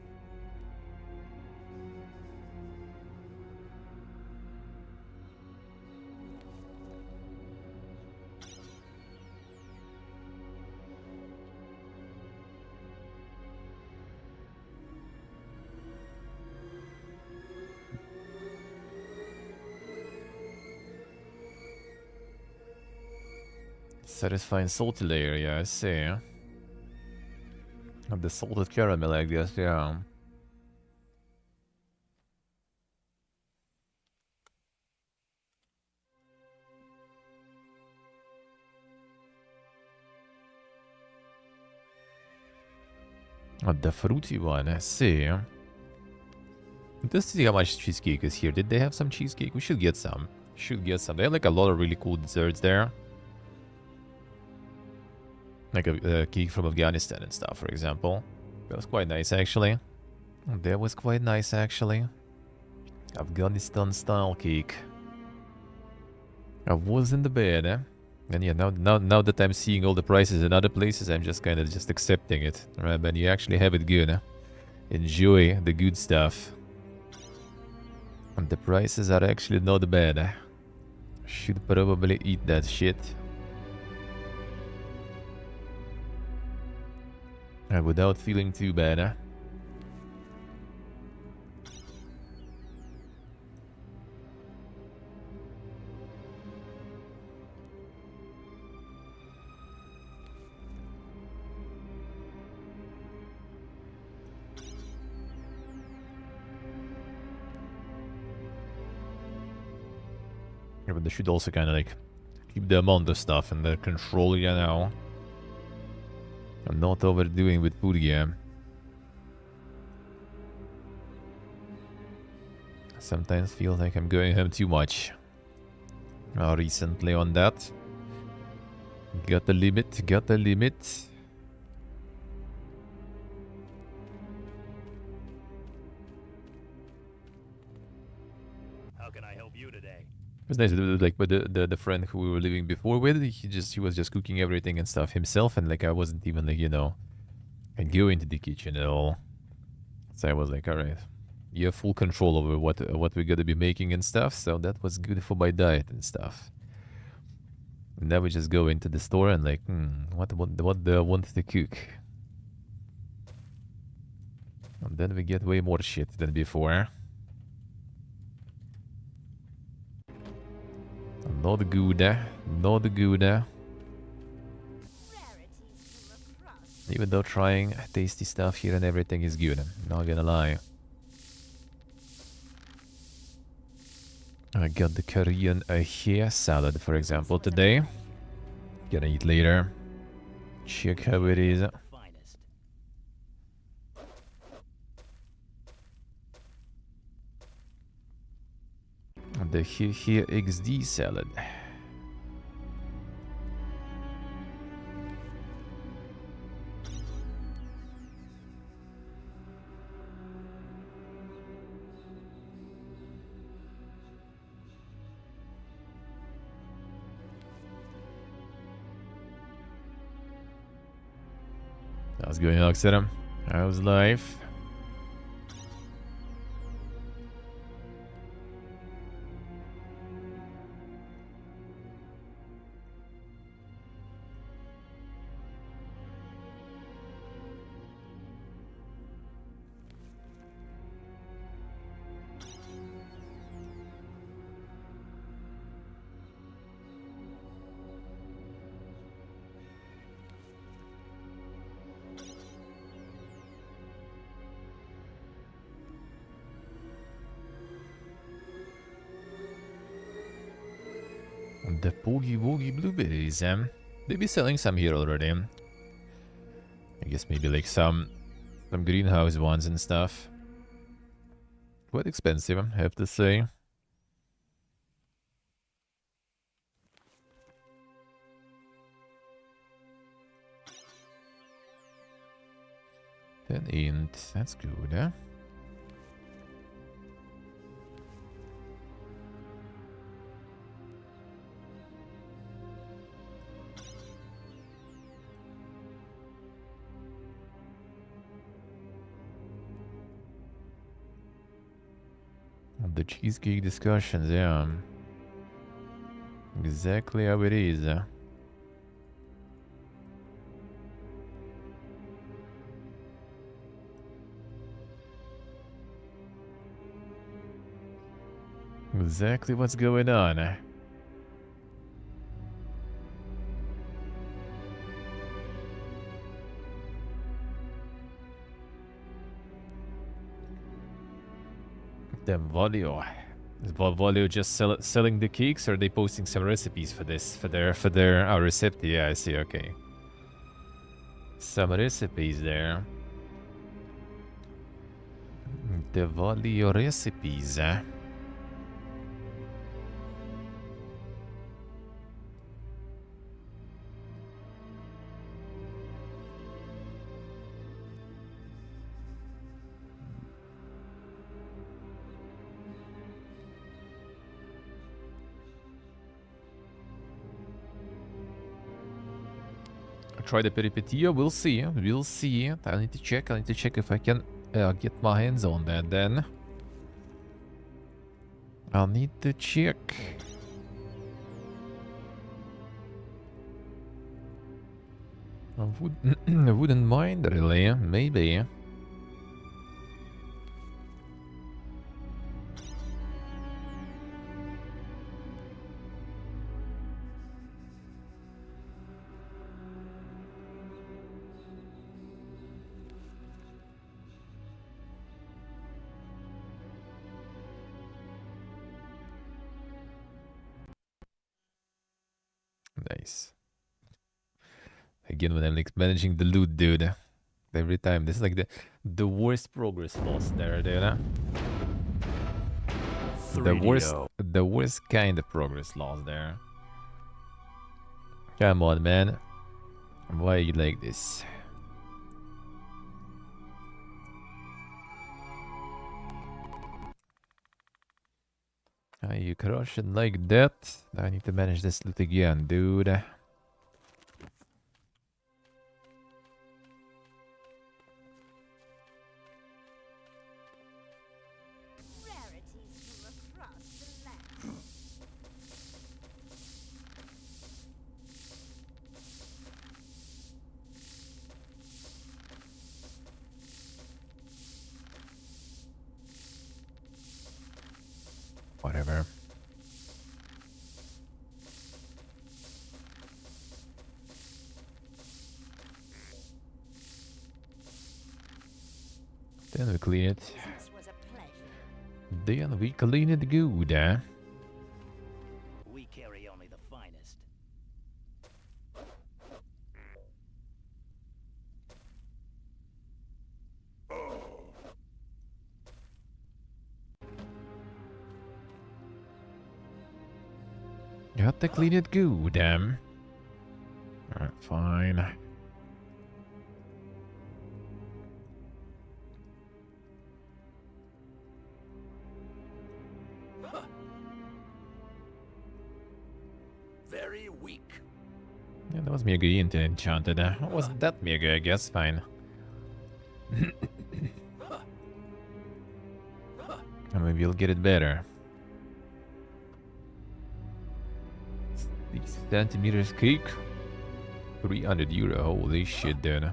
Satisfying salty layer, yeah, I see. And the salted caramel, I guess, yeah. Oh, the fruity one, I see. Let's see how much cheesecake is here. Did they have some cheesecake? We should get some. Should get some. They have like a lot of really cool desserts there. Like a cake from Afghanistan and stuff, for example. That was quite nice, actually. That was quite nice, actually. Afghanistan style cake. I was in the bed, eh? And yeah, now that I'm seeing all the prices in other places, I'm just kind of just accepting it. Right, but you actually have it good, eh? Enjoy the good stuff. And the prices are actually not bad, eh? Should probably eat that shit. Without feeling too bad, eh? Yeah, but they should also kind of like keep the amount of stuff under control, you know. I'm not overdoing with food game. Sometimes feel like I'm going home too much. Recently on that. Got the limit, got the limit. How can I help you today? It was nice, like, but the friend who we were living before with, he was just cooking everything and stuff himself, and like I wasn't even like, you know, I go into the kitchen at all. So I was like, all right, you have full control over what we're gonna be making and stuff. So that was good for my diet and stuff. And now we just go into the store and like, what do I want to cook? And then we get way more shit than before. Not good, not good. Rarities from across. Even though trying tasty stuff here and everything is good, not gonna lie. I got the Korean hair salad, for example, today. Gonna eat later. Check how it is. Finest. The here XD salad. How's it going, Oxidum? How's life? The Boogie Woogie blueberries, they be selling some here already. I guess maybe like some greenhouse ones and stuff. Quite expensive, I have to say. That ain't. That's good, eh? The cheesecake discussions, yeah. Exactly how it is. Exactly what's going on. Damn, Volio. Is Volio just selling the cakes, or are they posting some recipes for this? For their recipe? Yeah, I see, okay. Some recipes there. The Volio recipes, try the peripetia. We'll see. We'll see. I need to check. I need to check if I can get my hands on that then. I'll need to check. I wouldn't mind really. Maybe. Nice. Again, when I'm like managing the loot, dude. Every time. This is like the worst progress loss there, dude. The worst kind of progress loss there. Come on, man. Why are you like this? You crush it like that. I need to manage this loot again, dude. Rarities from across the land. Whatever. Then we clean it. This was a pleasure. Then we clean it good, eh? We carry only the finest. You have to clean it good, damn. Alright, fine. Huh. Very weak. Yeah, that was mega enchanted. What was that mega, I guess? Fine. And maybe you'll get it better. 6 centimeters cake. 300 euro. Holy shit, dude.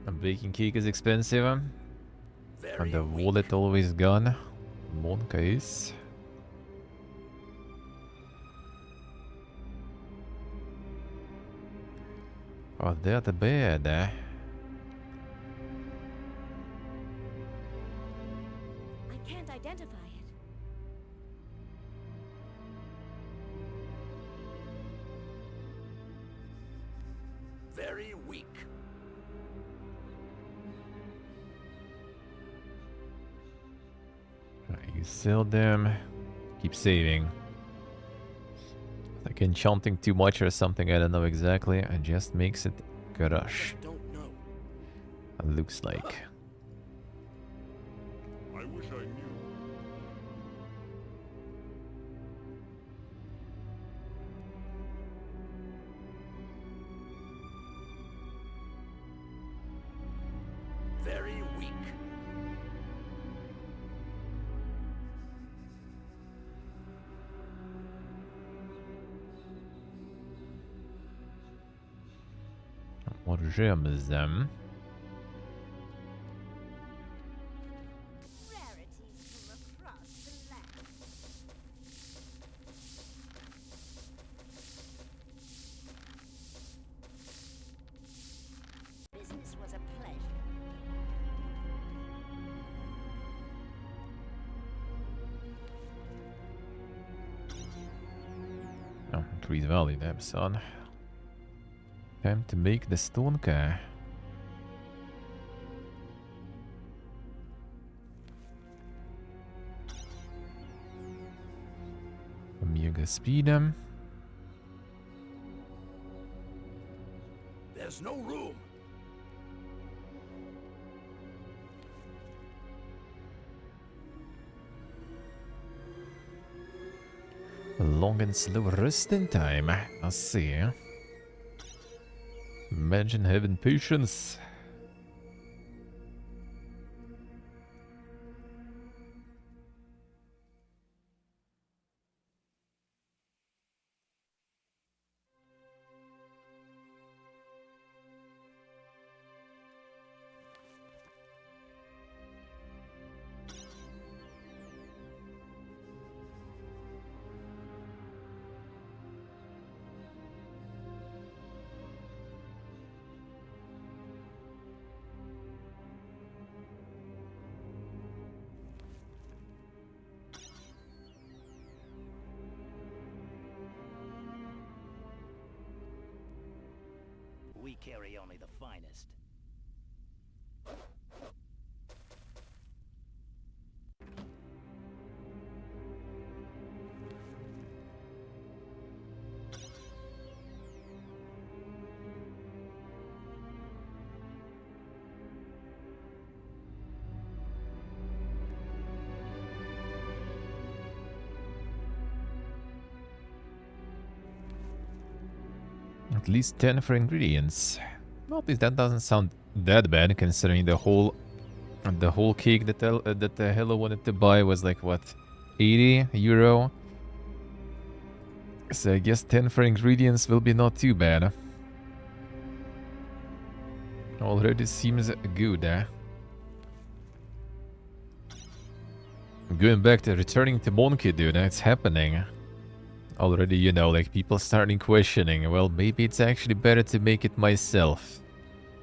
A baking cake is expensive. And Very the weak. wallet always gone. Monka is. Oh, they're the bed, eh? I can't identify it. Very weak. You sell them. Keep saving. Like enchanting too much or something, I don't know exactly. It just makes it crush. Just don't know. It looks like. I wish I knew. Very weak. What gem is them? Rarities from across the land. Business was a pleasure. Oh, increase value, damn son. Time to make the stone car. Omega speed them. There's no room. Long and slow resting time. I see. Imagine having patience. We carry only the finest. At least 10 for ingredients. Well, at least that doesn't sound that bad considering the whole cake that that Hello wanted to buy was like what, 80 euro. So I guess 10 for ingredients will be not too bad. Already seems good. Going back to returning to Monkey, dude, it's happening. Already, you know, like people starting questioning, well, maybe it's actually better to make it myself.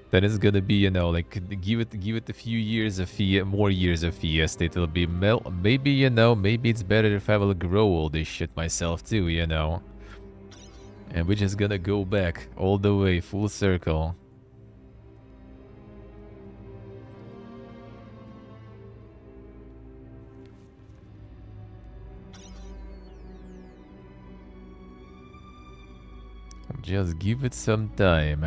Then it's gonna be, you know, like give it a few years of more years of Fiesta. It'll be maybe, you know, maybe it's better if I will grow all this shit myself too, you know. And we're just gonna go back all the way, full circle. Just give it some time.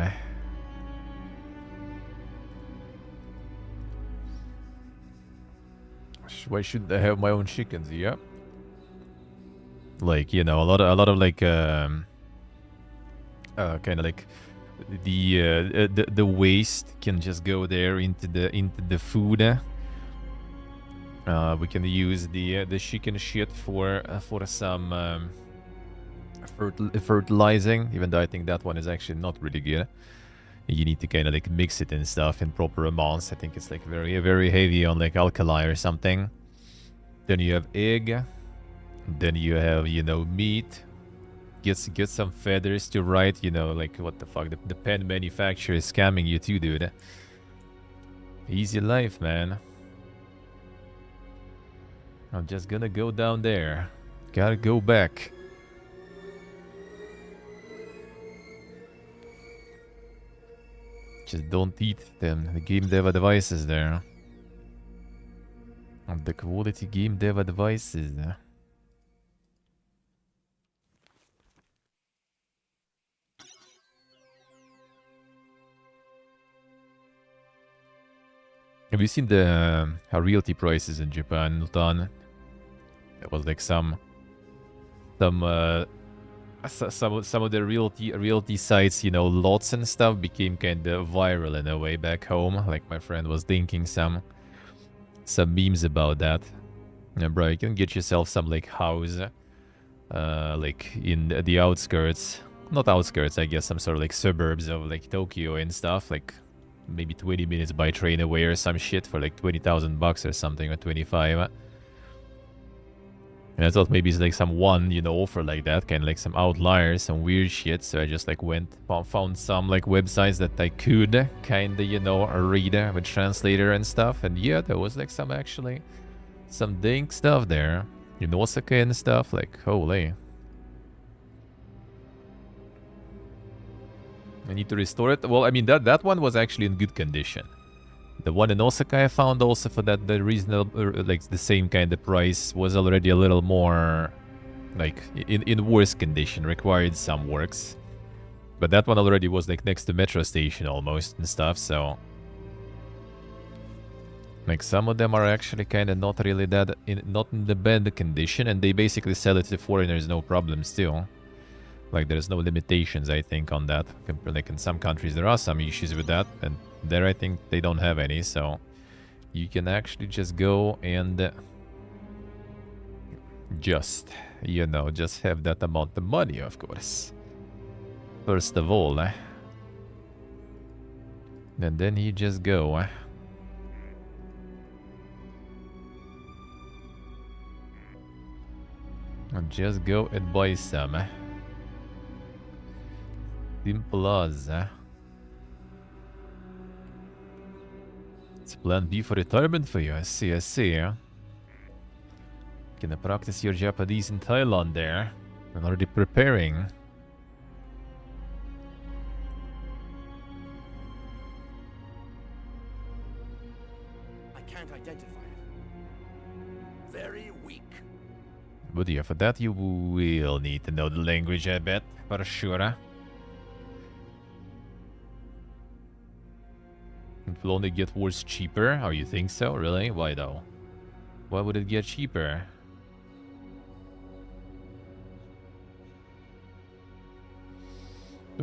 Why shouldn't I have my own chickens? Yeah. Like, you know, a lot of like kind of like the waste can just go there into the food. We can use the chicken shit for some fertilizing, even though I think that one is actually not really good. You need to kind of like mix it and stuff in proper amounts. I think it's like very heavy on like alkali or something. Then you have egg. Then you have, you know, meat. Get some feathers to write, you know, like what the fuck. The pen manufacturer is scamming you too, dude. Easy life, man. I'm just gonna go down there. Gotta go back. Just don't eat them. The game dev advices there. The quality game dev advices. Have you seen the how realty prices in Japan, Nutan? There was like some of the realty sites, you know, lots and stuff became kind of viral in a way back home. Like my friend was thinking some memes about that. Yeah, bro, you can get yourself some like house, like in the outskirts, not outskirts, I guess, some sort of like suburbs of like Tokyo and stuff, like maybe 20 minutes by train away or some shit for like 20,000 bucks or something, or 25. And I thought maybe it's like some one, you know, offer like that, kind of like some outliers, some weird shit. So I just like found some like websites that I could kind of, you know, read with translator and stuff. And yeah, there was like some actually, some dang stuff there. In Osaka and stuff, like, holy. I need to restore it. Well, I mean, that one was actually in good condition. The one in Osaka I found also for that the reasonable, like the same kind of price, was already a little more, like, in worse condition, required some works. But that one already was like next to metro station almost and stuff, so Like, some of them are actually kind of not really that, not in the bad condition, and they basically sell it to foreigners, no problem still. Like, there's no limitations, I think, on that. Like, in some countries, there are some issues with that, and there, I think, they don't have any, so... You can actually just go and... just, you know, just have that amount of money, of course. First of all, And then you just go, And just go and buy some, Simple as, It's plan B for retirement for you, I see, I see, Gonna practice your Japanese in Thailand there. I'm already preparing. I can't identify it. Very weak. But yeah, for that you will need to know the language, I bet, for sure. It will only get worse cheaper. Oh, you think so? Really? Why though? Why would it get cheaper?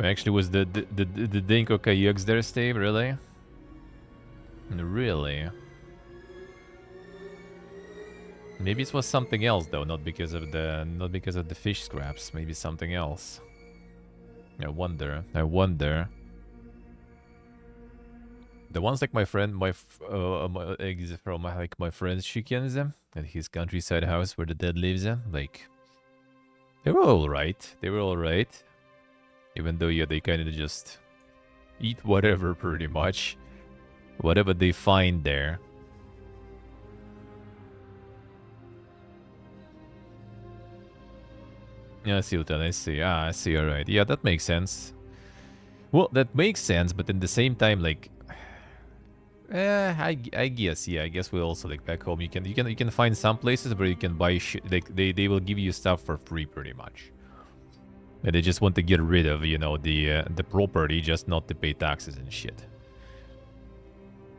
Actually, was the Dinko Kayuks there, Steve? Really? Really? Maybe it was something else though, not because of the fish scraps. Maybe something else. I wonder. I wonder. The ones like my friend, my eggs from like my friend's chickens at his countryside house where the dead lives, like they were all right. They were all right. Even though, yeah, they kind of just eat whatever, pretty much. Whatever they find there. Yeah, I see, Lieutenant, I see. Ah, I see, alright. Yeah, that makes sense. Well, that makes sense, but at the same time, like... I guess, yeah, I guess we also, like, back home, you can find some places where you can buy shit, like, they will give you stuff for free, pretty much. And they just want to get rid of, you know, the property, just not to pay taxes and shit.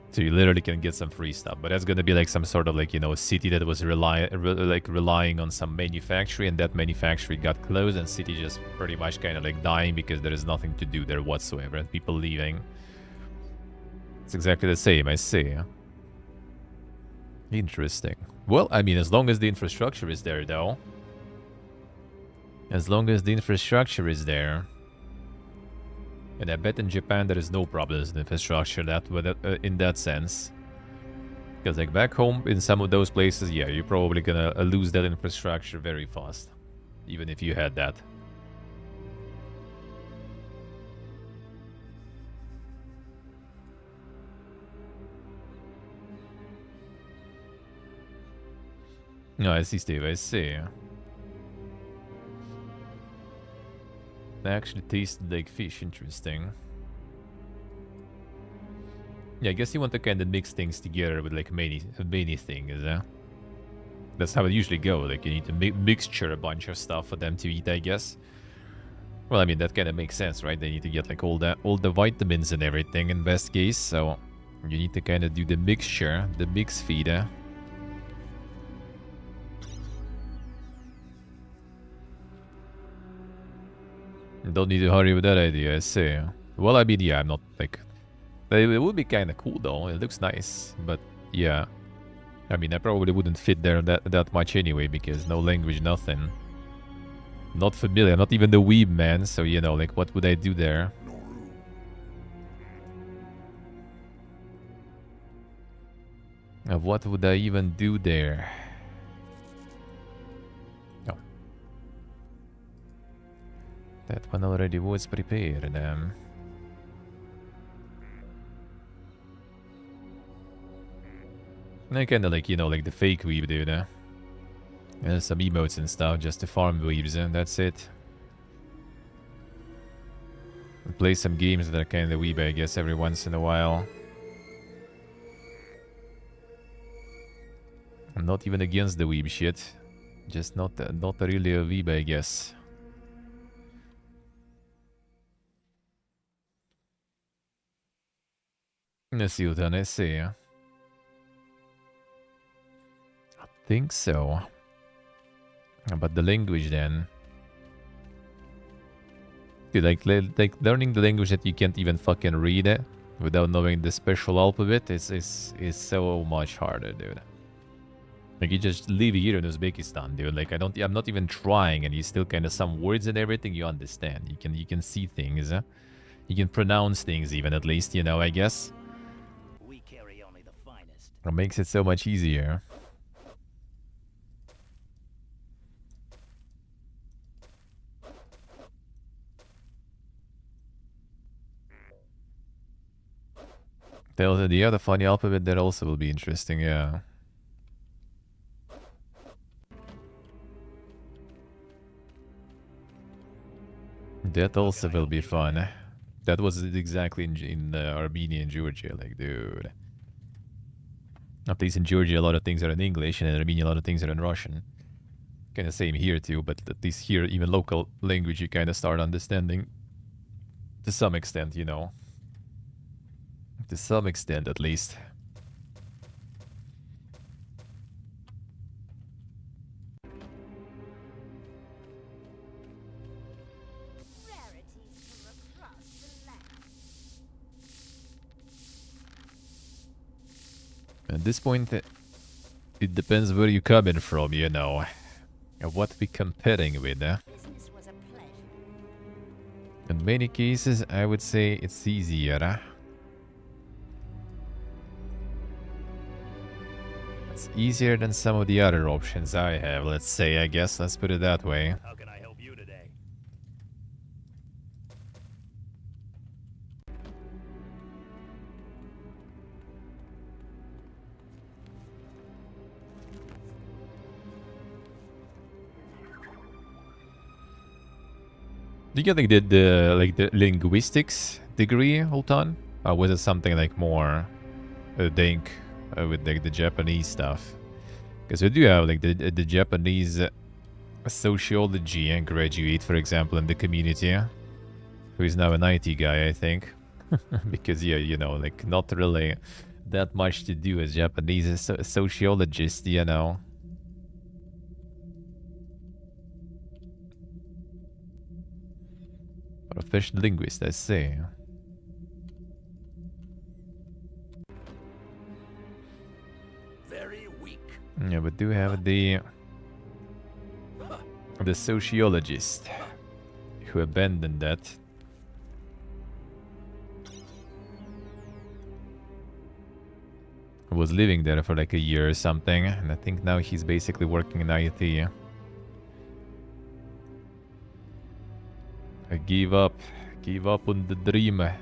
So you literally can get some free stuff, but that's gonna be like some sort of like, you know, city that was relying on some manufacturing, and that manufacturing got closed, and city just pretty much kind of like dying because there is nothing to do there whatsoever, and people leaving. It's exactly the same, I see. Interesting. Well, I mean, as long as the infrastructure is there, though. As long as the infrastructure is there. And I bet in Japan there is no problems in infrastructure in that sense. Because like back home, in some of those places, yeah, you're probably gonna lose that infrastructure very fast. Even if you had that. No, I see, Steve, I see. They actually tasted like fish, interesting. Yeah, I guess you want to kind of mix things together with like many things, That's how it usually goes. Like you need to mixture a bunch of stuff for them to eat, I guess. Well, I mean that kind of makes sense, right? They need to get like all the vitamins and everything in best case, so you need to kind of do the mixture, the mix feed. Don't need to hurry with that idea, I see. Well, I mean, yeah, I'm not like... It would be kind of cool though, it looks nice, but yeah. I mean, I probably wouldn't fit there that much anyway, because no language, nothing. Not familiar, not even the weeb, man, so you know, like, what would I do there? What would I even do there? Oh. That one already was prepared, I kinda like, you know, like the fake weeb, dude, some emotes and stuff just to farm weebs, and that's it. And play some games that are kinda weeb, I guess, every once in a while. I'm not even against the weeb shit. Just not really a weeb, I guess. Let's see what I see. think so. But the language then. Dude, like learning the language that you can't even fucking read it without knowing the special alphabet is so much harder, dude. Like you just live here in Uzbekistan, dude. Like I'm not even trying, and you still kind of some words and everything you understand. You can see things. You can pronounce things even at least, you know, I guess. We carry only the finest. It makes it so much easier. The other funny alphabet that also will be interesting, yeah. That also will be fun. That was exactly in Armenia and Georgia, like, dude. At least in Georgia, a lot of things are in English, and in Armenia, a lot of things are in Russian. Kind of same here too, but at least here, even local language, you kind of start understanding to some extent, you know. To some extent, at least. Rarities from across the land. At this point, it depends where you're coming from, you know. And what we're competing with. Business was a pleasure. In many cases, I would say it's easier. It's easier than some of the other options I have, let's say, I guess. Let's put it that way. How can I help you today? Do you get like the linguistics degree, Holton? Or was it something like more think with like the Japanese stuff? Because we do have like the Japanese sociology and graduate, for example, in the community, who is now an IT guy, I think. Because yeah, you know, like not really that much to do as Japanese sociologist, you know. Professional linguist, I say. Very weak. Yeah, but do have the sociologist who abandoned that. Was living there for like a year or something, and I think now he's basically working in IT. I give up on the dream. I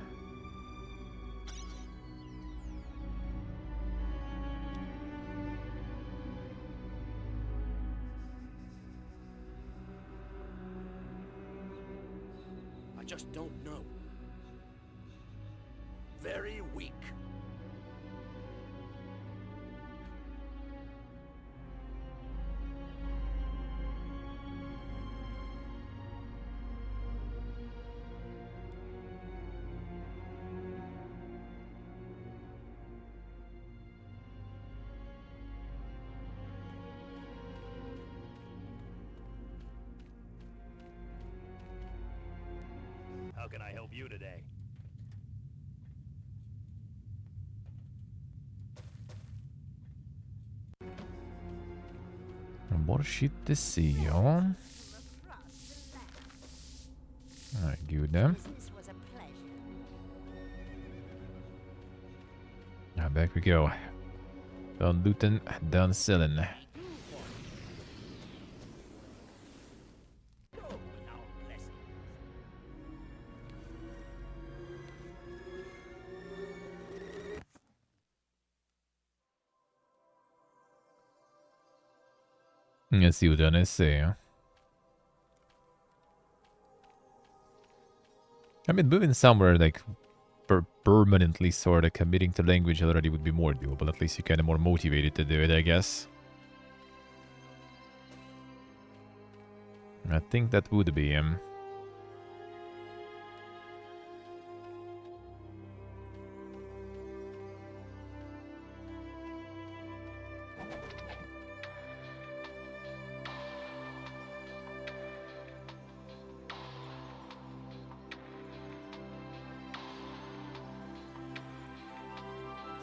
just don't know. Very weak. How can I help you today? More shit to see, huh? From across the land. Alright, good then. Business was a pleasure. Now back we go. Done looting, done selling. Go with our blessings. Let's see what I say. I mean, moving somewhere like permanently sort of committing to language already would be more doable. At least you're kind of more motivated to do it, I guess. I think that would be him.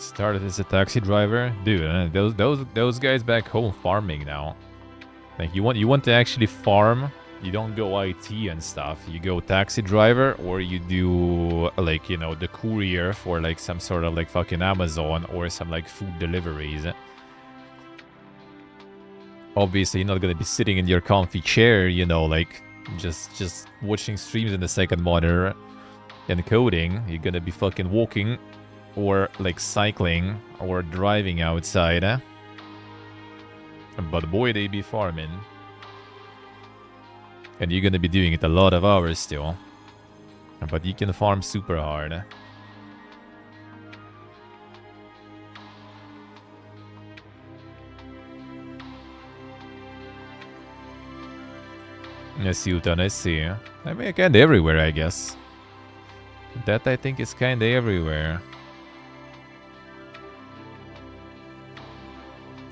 Started as a taxi driver, dude. Those guys back home farming now. Like you want to actually farm. You don't go IT and stuff. You go taxi driver, or you do like, you know, the courier for like some sort of like fucking Amazon or some like food deliveries. Obviously, you're not gonna be sitting in your comfy chair, you know, like just watching streams in the second monitor and coding. You're gonna be fucking walking or like cycling or driving outside. But boy, they be farming. And you're gonna be doing it a lot of hours still. But you can farm super hard. I see, Utan, I see. I mean, kinda everywhere, I guess. That, I think, is kinda everywhere.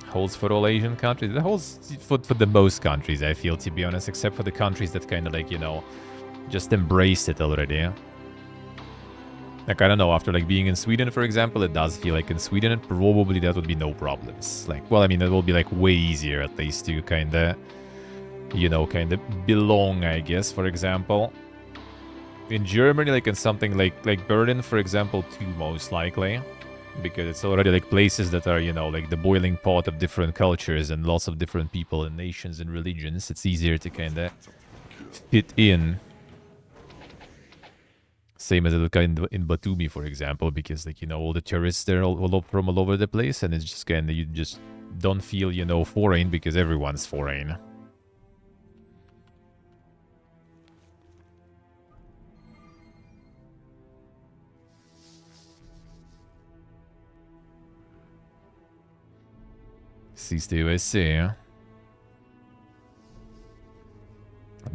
Holds for all Asian countries. It holds for the most countries, I feel, to be honest, except for the countries that kind of like, you know, just embraced it already. Like, I don't know, after like being in Sweden, for example, it does feel like in Sweden, probably that would be no problems. Like, well, I mean, it will be like way easier at least to kind of, you know, kind of belong, I guess, for example. In Germany, like in something like Berlin, for example, too, most likely. Because it's already like places that are, you know, like the boiling pot of different cultures and lots of different people and nations and religions. It's easier to kind of fit in. Same as it kind of in Batumi, for example, because like, you know, all the tourists there all from all over the place, and it's just kind of, you just don't feel, you know, foreign because everyone's foreign. I see.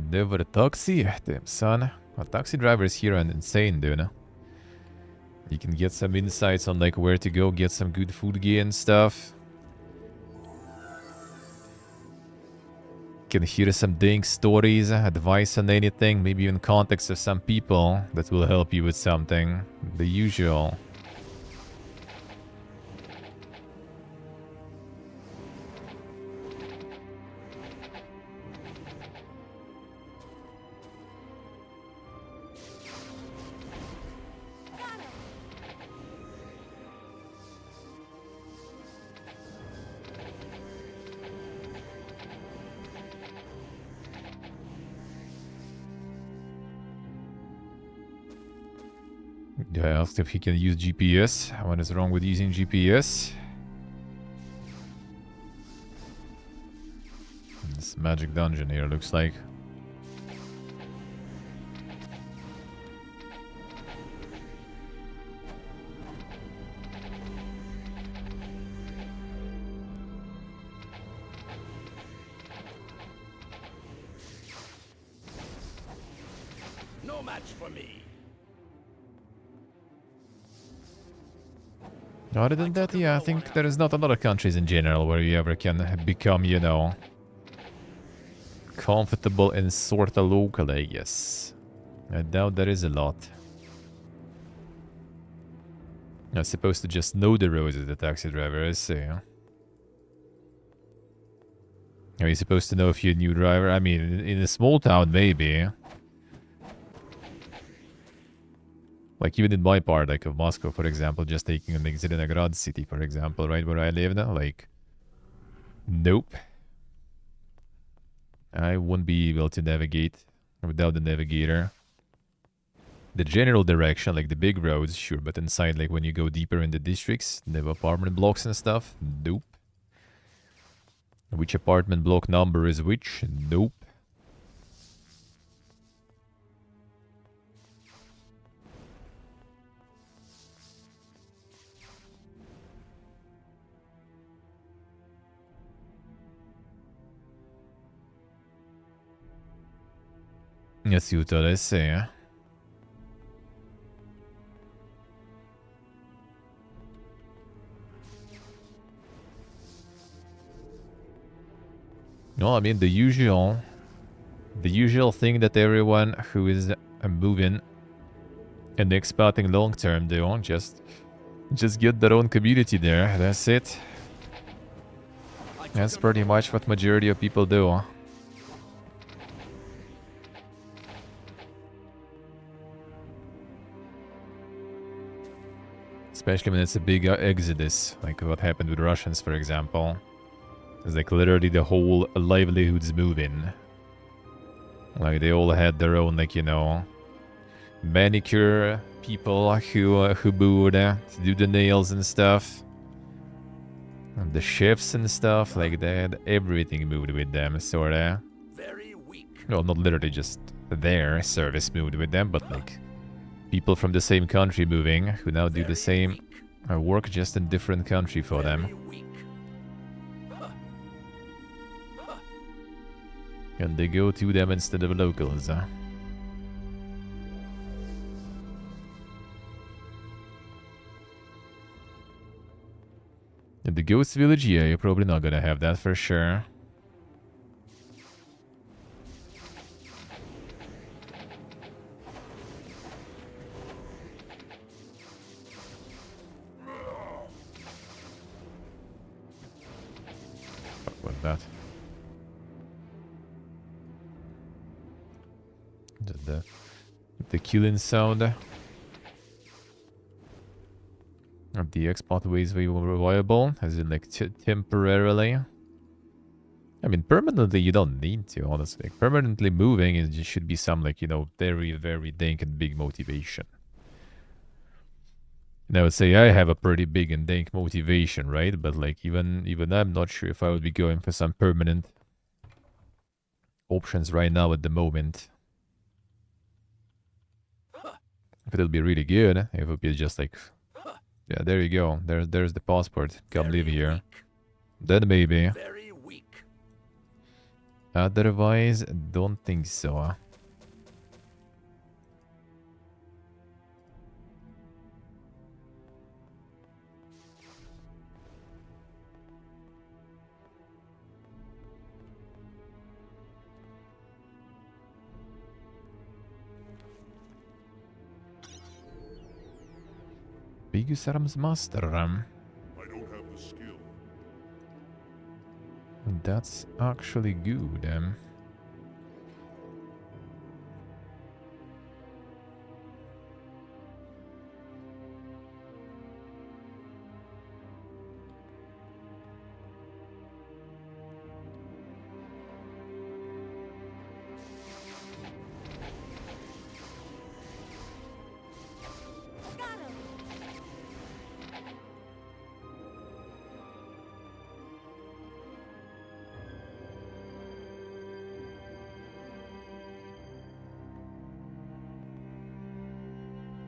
Never a taxi? Damn, son. Well, taxi drivers here are insane, dude. You can get some insights on like where to go, get some good food gear and stuff. Can hear some dang stories, advice on anything, maybe even context of some people that will help you with something. The usual. I asked if he can use GPS. What is wrong with using GPS? This magic dungeon here looks like. No match for me. Other than that, yeah, I think there is not a lot of countries in general where you ever can become, you know, comfortable and sorta local, I guess. I doubt there is a lot. You're supposed to just know the roads as a taxi driver, I see. Are you supposed to know if you're a new driver? I mean, in a small town, maybe. Like, even in my part, like, of Moscow, for example, just taking an exit in a Grad city, for example, right where I live now, like, nope. I won't be able to navigate without the navigator. The general direction, like the big roads, sure, but inside, like, when you go deeper in the districts, the apartment blocks and stuff, nope. Which apartment block number is which? Nope. Let's see what I say. No, I mean the usual thing that everyone who is moving and expecting long term do, just Just get their own community there. That's it. That's pretty much what majority of people do. Especially when it's a big exodus, like what happened with Russians, for example. It's like literally the whole livelihoods moving. Like they all had their own, like, you know, manicure people who moved to do the nails and stuff. And the chefs and stuff, like that. Everything moved with them, sorta. Very weak. Well, not literally just their service moved with them, but like people from the same country moving who now do the same work just in different country for them. And they go to them instead of locals. In the Ghost Village, yeah, you're probably not gonna have that for sure. Fuck with that. The killing sound of the X pathways were viable, as in like temporarily. I mean, permanently you don't need to, honestly. Like, permanently moving is just should be some, like, you know, very, very dank and big motivation. And I would say I have a pretty big and dank motivation, right? But like even I'm not sure if I would be going for some permanent options right now at the moment. But it'll be really good. It would be just like, yeah, there you go. There's the passport. Come live here. Then maybe. Very weak. Otherwise, don't think so. Bigus Arms Master. I don't have the skill. That's actually good. Got him.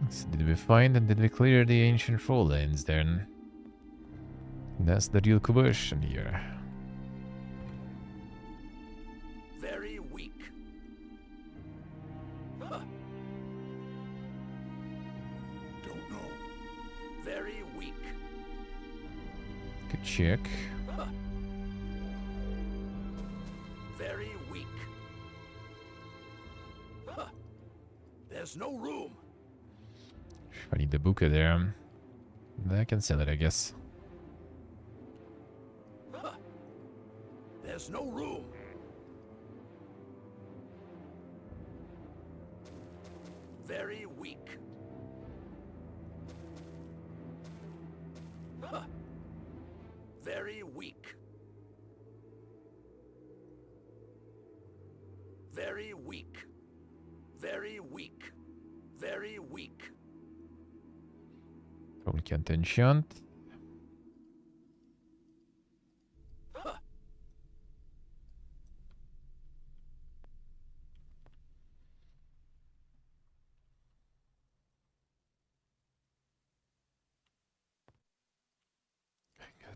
So did we find and did we clear the ancient fall lanes then? That's the real question here. Very weak. Huh. Don't know. Very weak. Good check. Huh. Very weak. Huh. There's no room. If I need the buka there, I can sell it, I guess. Huh. There's no room. Very weak. Huh. Very weak. Very weak. Very weak. Very weak. Probably can't enchant. Huh.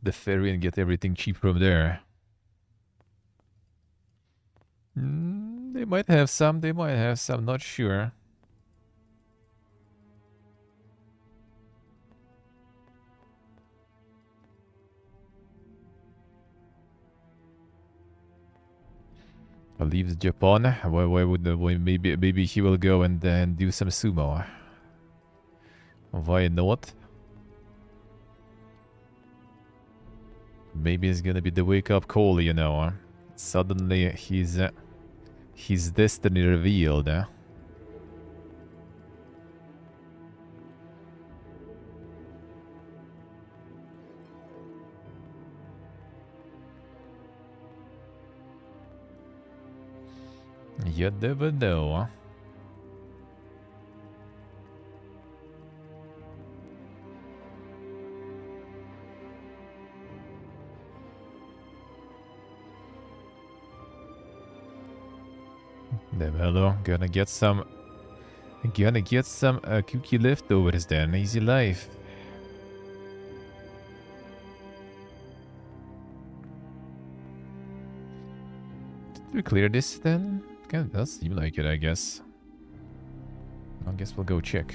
The ferry and get everything cheap from there. They might have some, not sure. Leaves Japan. Why would maybe he will go and then do some sumo? Why not? Maybe it's gonna be the wake-up call, you know. Suddenly, his destiny revealed. You never know. Hello, gonna get some cookie leftovers then. Easy life. Did we clear this then? Kinda does seem like it, I guess. I guess we'll go check.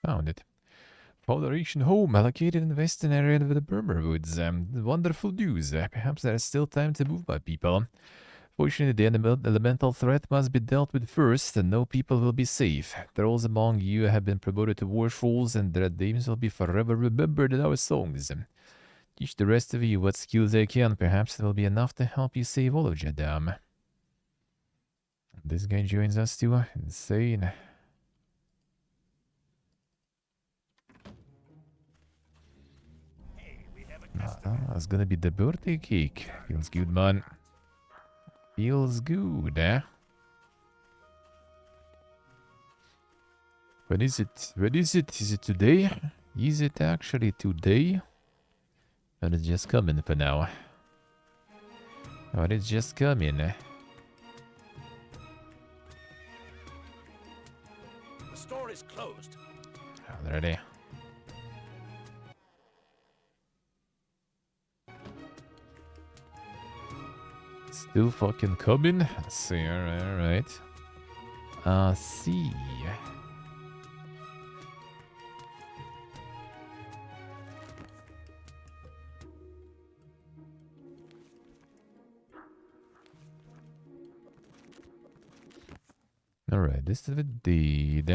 Found it. Federation home allocated in the western area of the Burmer Woods. Wonderful news. Perhaps there is still time to move, my people. Fortunately, the elemental threat must be dealt with first, and no people will be safe. Those among you have been promoted to warshols, and their names will be forever remembered in our songs. Teach the rest of you what skills they can. Perhaps it will be enough to help you save all of Jadam. This guy joins us too. Insane. It's gonna be the birthday cake. Feels good, man. Feels good, eh? When is it? When is it? Is it today? Is it actually today? Or it's just coming for now? Or it's just coming? The store is closed. Already. Still fucking coming? Let's see, alright. See. Alright, this is the deed.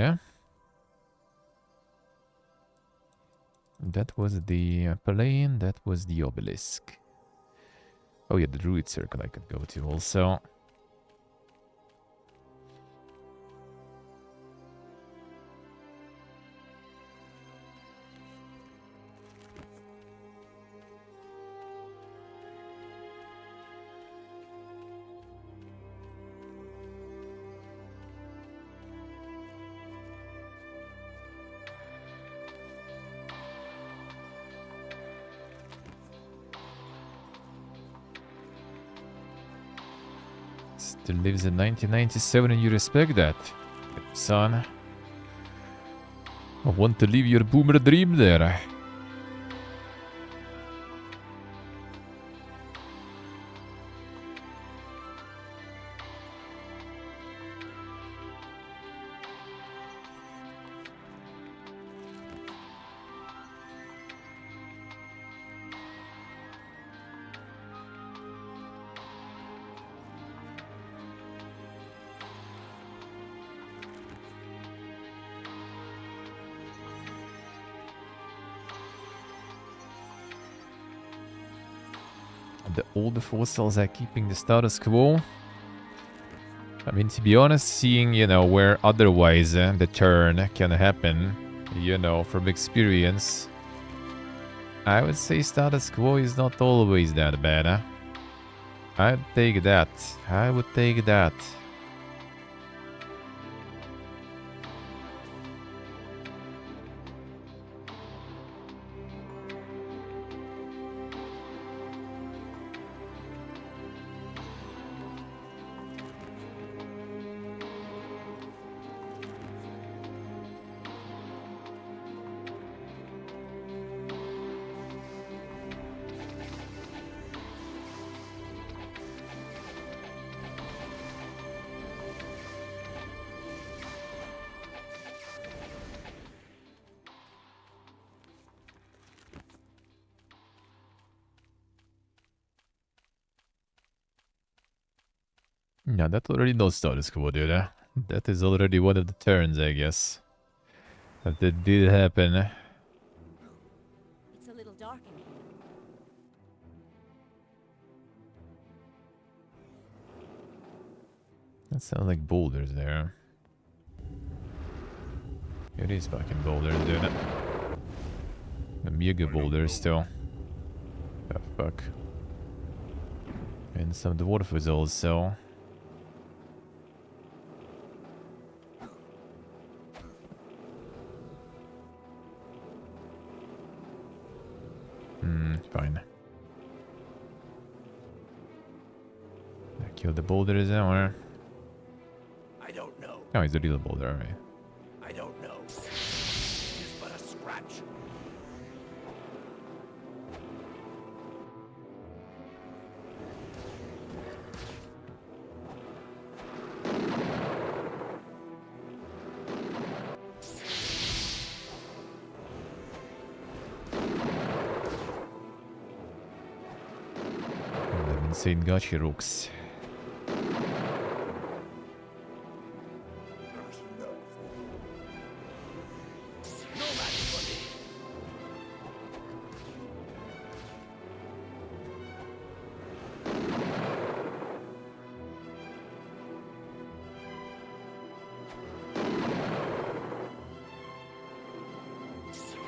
That was the plane, that was the obelisk. Oh yeah, the druid circle I could go to also. Still lives in 1997 and you respect that, son. I want to live your boomer dream there. The older fossils are keeping the status quo. I mean, to be honest, seeing, you know, where otherwise the turn can happen, you know, from experience, I would say status quo is not always that bad, huh? I'd take that. I would take that. Yeah, that already no status quo, dude. That is already one of the turns, I guess. That did happen. It's a little dark in here. That sounds like boulders there. It is fucking boulders, dude. The mega boulders still. Oh, fuck. And some dwarfs also. Fine. I killed the boulders or? I don't know. Oh, he's a real boulder, alright. I don't know. It is but a scratch. Them insane gotcha rooks. There's enough. No match for me.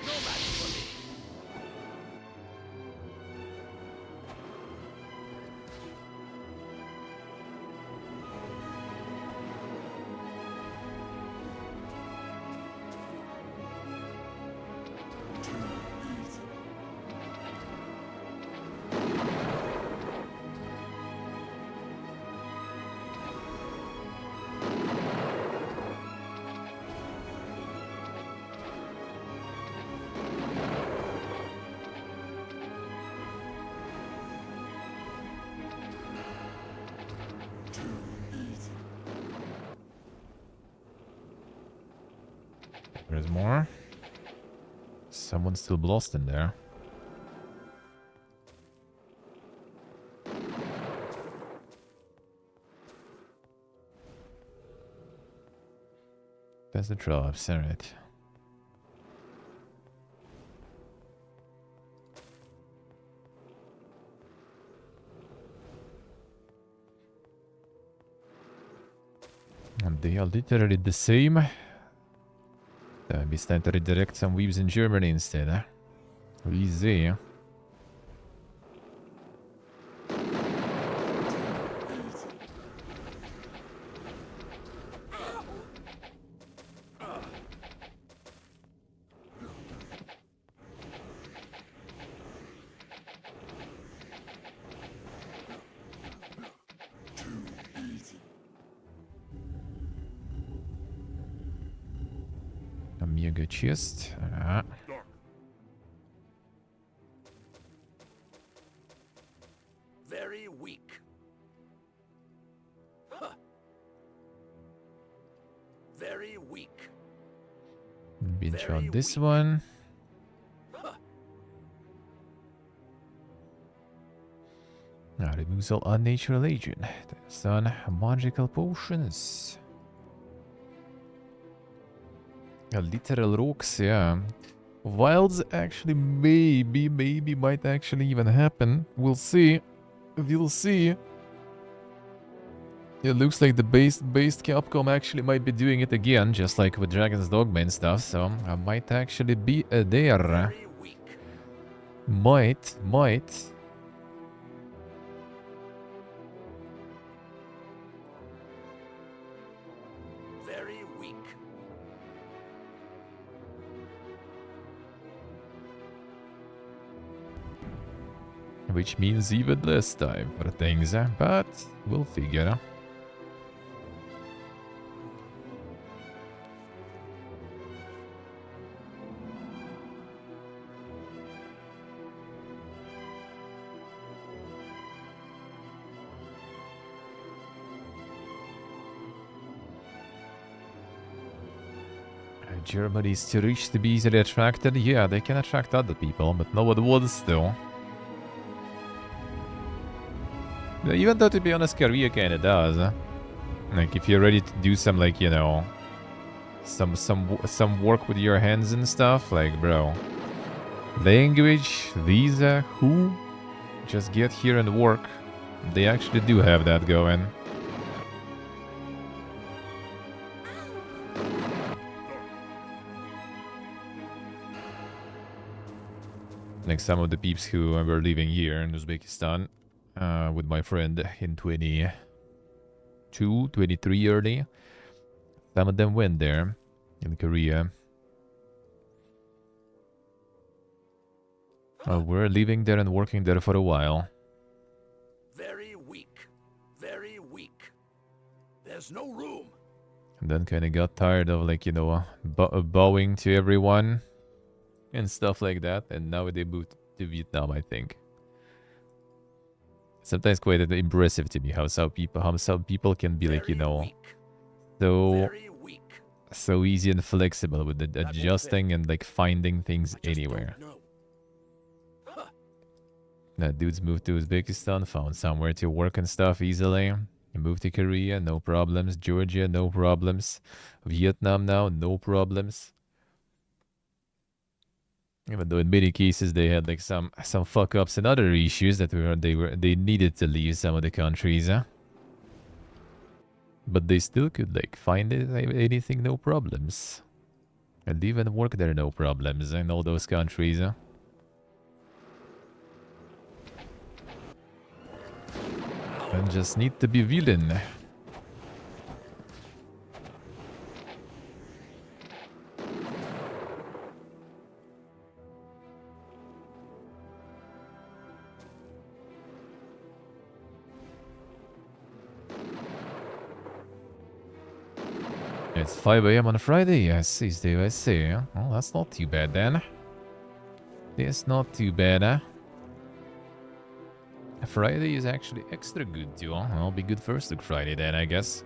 No match for me. There's more. Someone's still lost in there. That's the drops, alright. And they are literally the same. Maybe it's time to redirect some weaves in Germany instead, huh? Easy. A mega chest. Dark. Very weak. Huh. Very weak. Binge Very on this weak. one. Huh. Now removes all unnatural agent. That's on magical potions. Literal rocks, yeah. Wilds actually maybe might actually even happen. We'll see. We'll see. It looks like the based Capcom actually might be doing it again, just like with Dragon's Dogma and stuff, so I might actually be there. Very weak. Might. Very weak. Which means even less time for things, but we'll figure. Germany is too rich to be easily attracted. Yeah, they can attract other people, but no one wants to. Even though, to be honest, Korea kinda does. Like, if you're ready to do some, like, you know, some work with your hands and stuff, like, bro. Language, visa, who? Just get here and work. They actually do have that going. Like some of the peeps who were living here in Uzbekistan with my friend in 22, 23 early. Some of them went there in Korea. We're living there and working there for a while. Very weak. Very weak. There's no room. And then kind of got tired of, like, you know, bowing to everyone and stuff like that. And now they moved to Vietnam, I think. Sometimes quite impressive to me how some people can be, like, you know, so easy and flexible with adjusting and, like, finding things anywhere. That dude's moved to Uzbekistan, found somewhere to work and stuff easily. He moved to Korea, no problems. Georgia, no problems. Vietnam now, no problems. Even though in many cases they had, like, some fuck ups and other issues that they needed to leave some of the countries, huh? But they still could, like, find anything, no problems. And live and work there, no problems in all those countries, huh? And just need to be willing. It's 5 a.m. on a Friday. Yes, is the USA. Well, that's not too bad then. It's not too bad, huh? Friday is actually extra good too. Huh? I'll be good first look Friday then, I guess.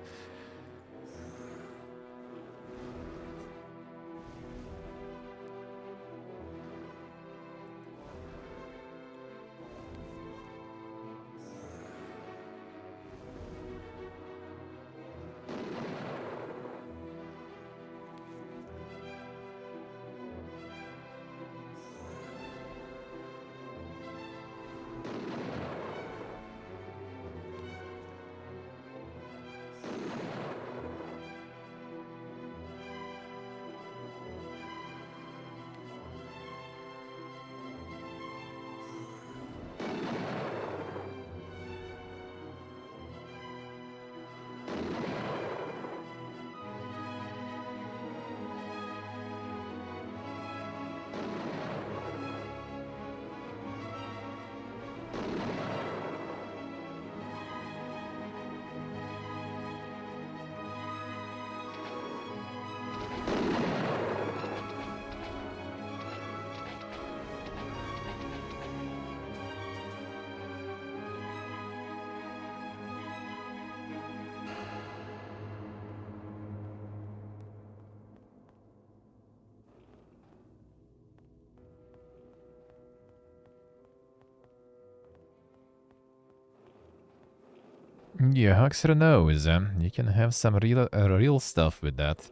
Yeah, Huxer knows. You can have some real stuff with that.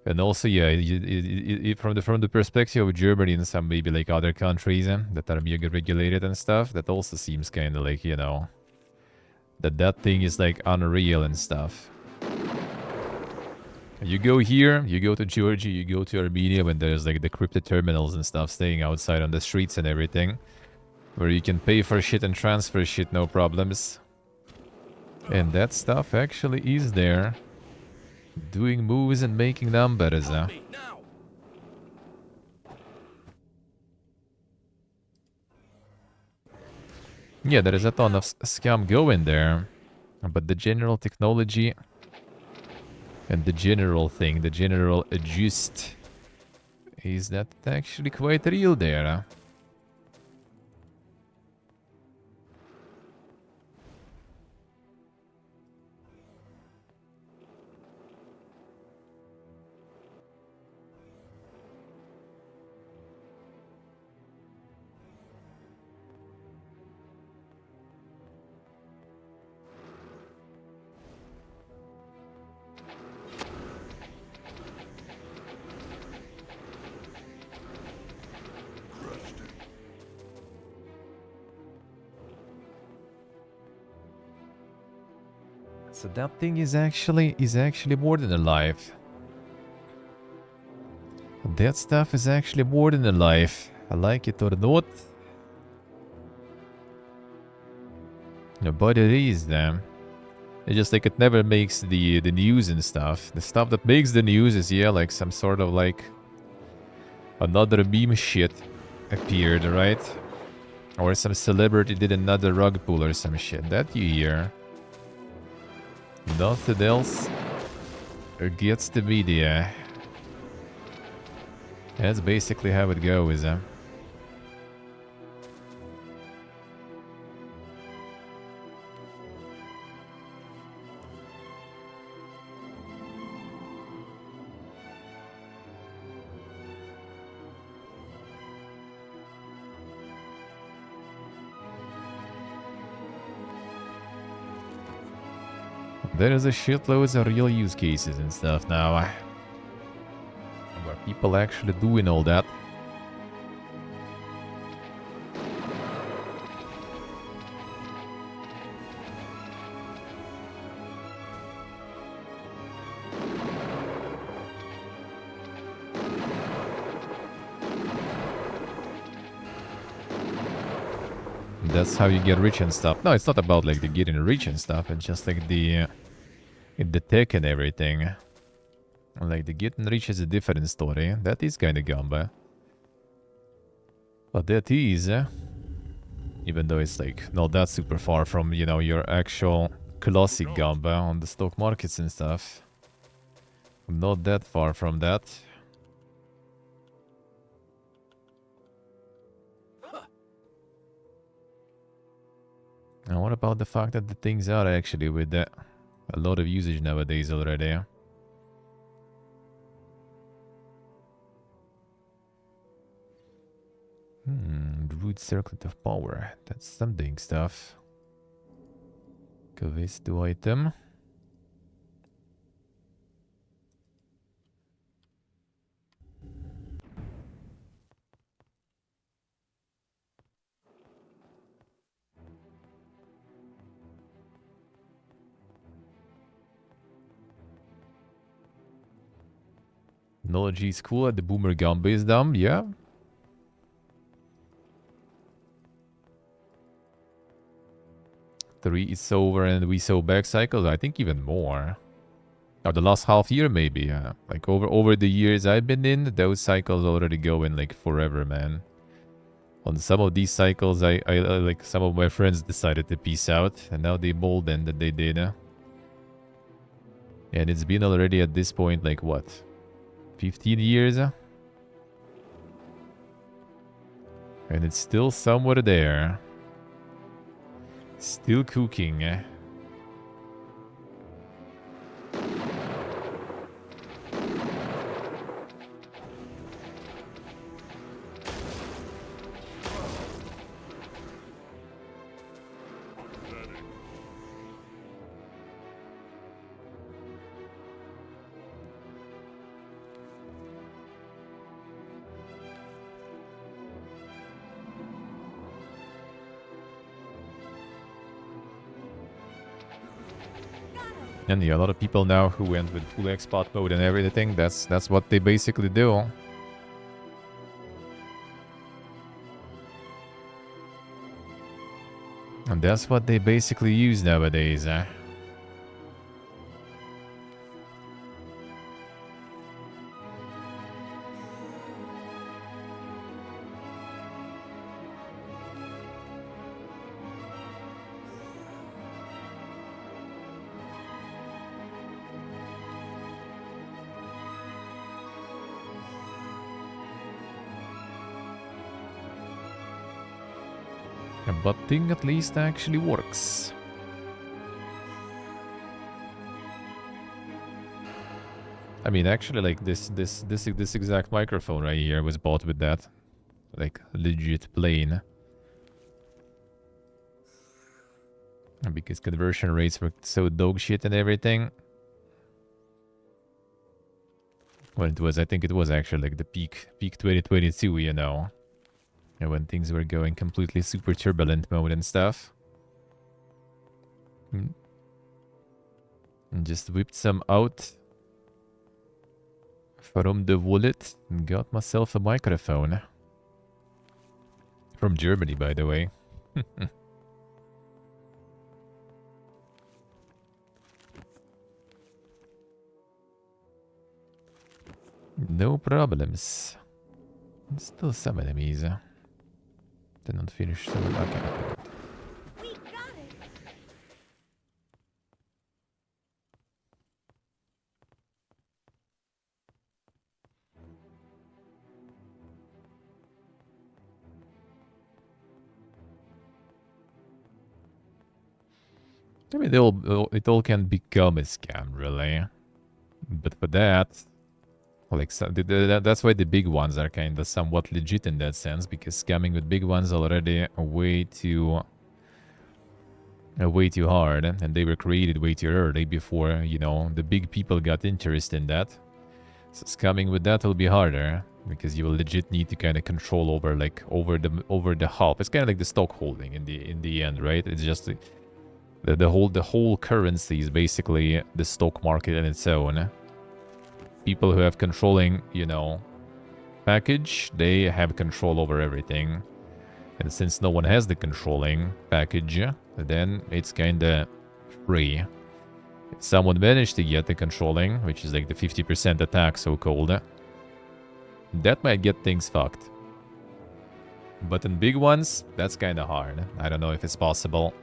And also, yeah, from the perspective of Germany and some maybe like other countries that are mega regulated and stuff, that also seems kind of like, you know, that thing is like unreal and stuff. You go here, you go to Georgia, you go to Armenia when there's like the crypto terminals and stuff staying outside on the streets and everything, where you can pay for shit and transfer shit, no problems. And that stuff actually is there. Doing moves and making numbers, huh? Yeah, there is a ton of scam going there. But the general technology and the general thing, the general adjust, is that actually quite real there, huh? So that thing is actually more than alive. That stuff is actually more than alive. I like it or not. Yeah, but it is, damn. It's just like it never makes the news and stuff. The stuff that makes the news is, yeah, like some sort of like another meme shit appeared, right? Or some celebrity did another rug pull or some shit. That you hear. Nothing else gets the media. That's basically how it goes, huh? There is a shitloads of real use cases and stuff now. Where people actually doing all that. That's how you get rich and stuff. No, it's not about like the getting rich and stuff. It's just like the tech and everything. Like the getting rich is a different story. That is kind of gamba. But that is, even though it's like not that super far from, you know, your actual classic gamba on the stock markets and stuff. Not that far from that. And what about the fact that the things are actually with a lot of usage nowadays already? Root circlet of power. That's something stuff. Quest to item. Knowledge is cool at the boomer gun base dump, yeah. Three is over and we saw back cycles, I think even more. Or the last half year maybe, like over the years I've been in, those cycles already going like forever, man. On some of these cycles, I like some of my friends decided to peace out, and now they mold and that they did. And it's been already at this point like what, 15 years? And it's still somewhere there. Still cooking. And yeah, a lot of people now who went with full export mode and everything, that's what they basically do. And that's what they basically use nowadays, But thing at least actually works. I mean, actually, like this exact microphone right here was bought with that, like legit plain. And because conversion rates were so dog shit and everything. Well, it was, I think it was actually like the peak 2022, you know. And when things were going completely super turbulent mode and stuff. And just whipped some out from the wallet and got myself a microphone. From Germany, by the way. No problems. Still some enemies. Did not finish some. Okay. We got it. I mean, it all can become a scam, really. But for that, like, so that's why the big ones are kind of somewhat legit in that sense, because scamming with big ones already way too hard, and they were created way too early before, you know, the big people got interested in that. So scamming with that will be harder, because you will legit need to kind of control over, like, over the half. It's kind of like the stock holding in the end, right? It's just the whole currency is basically the stock market on its own. People who have controlling, you know, package, they have control over everything. And since no one has the controlling package, then it's kinda free. If someone managed to get the controlling, which is like the 50% attack, so-called, that might get things fucked. But in big ones, that's kinda hard. I don't know if it's possible.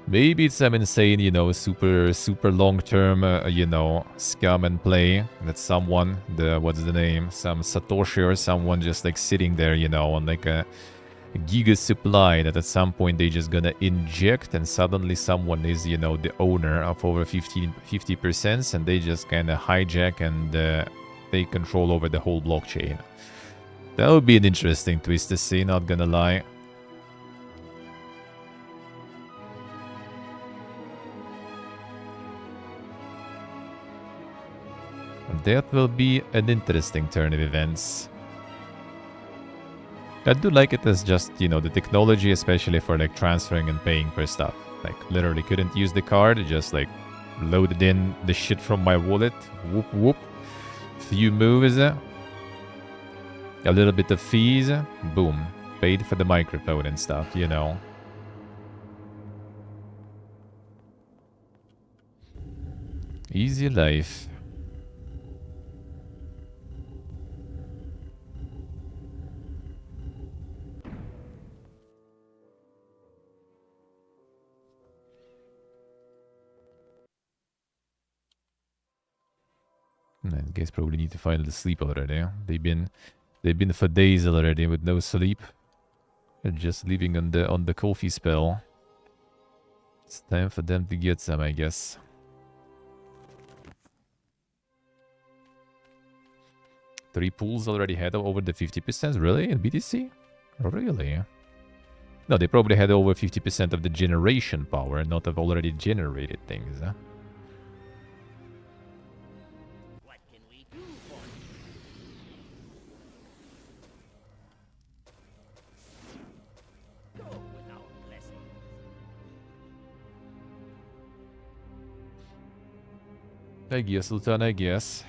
Maybe it's some insane, you know, super long-term, you know, scam and play that someone, what's the name, some Satoshi or someone just like sitting there, you know, on like a giga supply that at some point they just gonna inject, and suddenly someone is, you know, the owner of over 50%, and they just kind of hijack and take control over the whole blockchain. That would be an interesting twist to see, not gonna lie. That will be an interesting turn of events. I do like it as just, you know, the technology, especially for like transferring and paying for stuff. Like, literally couldn't use the card, just like loaded in the shit from my wallet. Whoop whoop. Few moves. A little bit of fees. Boom. Paid for the microphone and stuff, you know. Easy life. I guess probably need to finally sleep already. They've been for days already with no sleep. They're just living on the coffee spell. It's time for them to get some, I guess. Three pools already had over the 50%, really? In BTC? Really? No, they probably had over 50% of the generation power, not of already generated things, huh? What can we do for you? Go with our blessing. I guess, Sultan, I guess.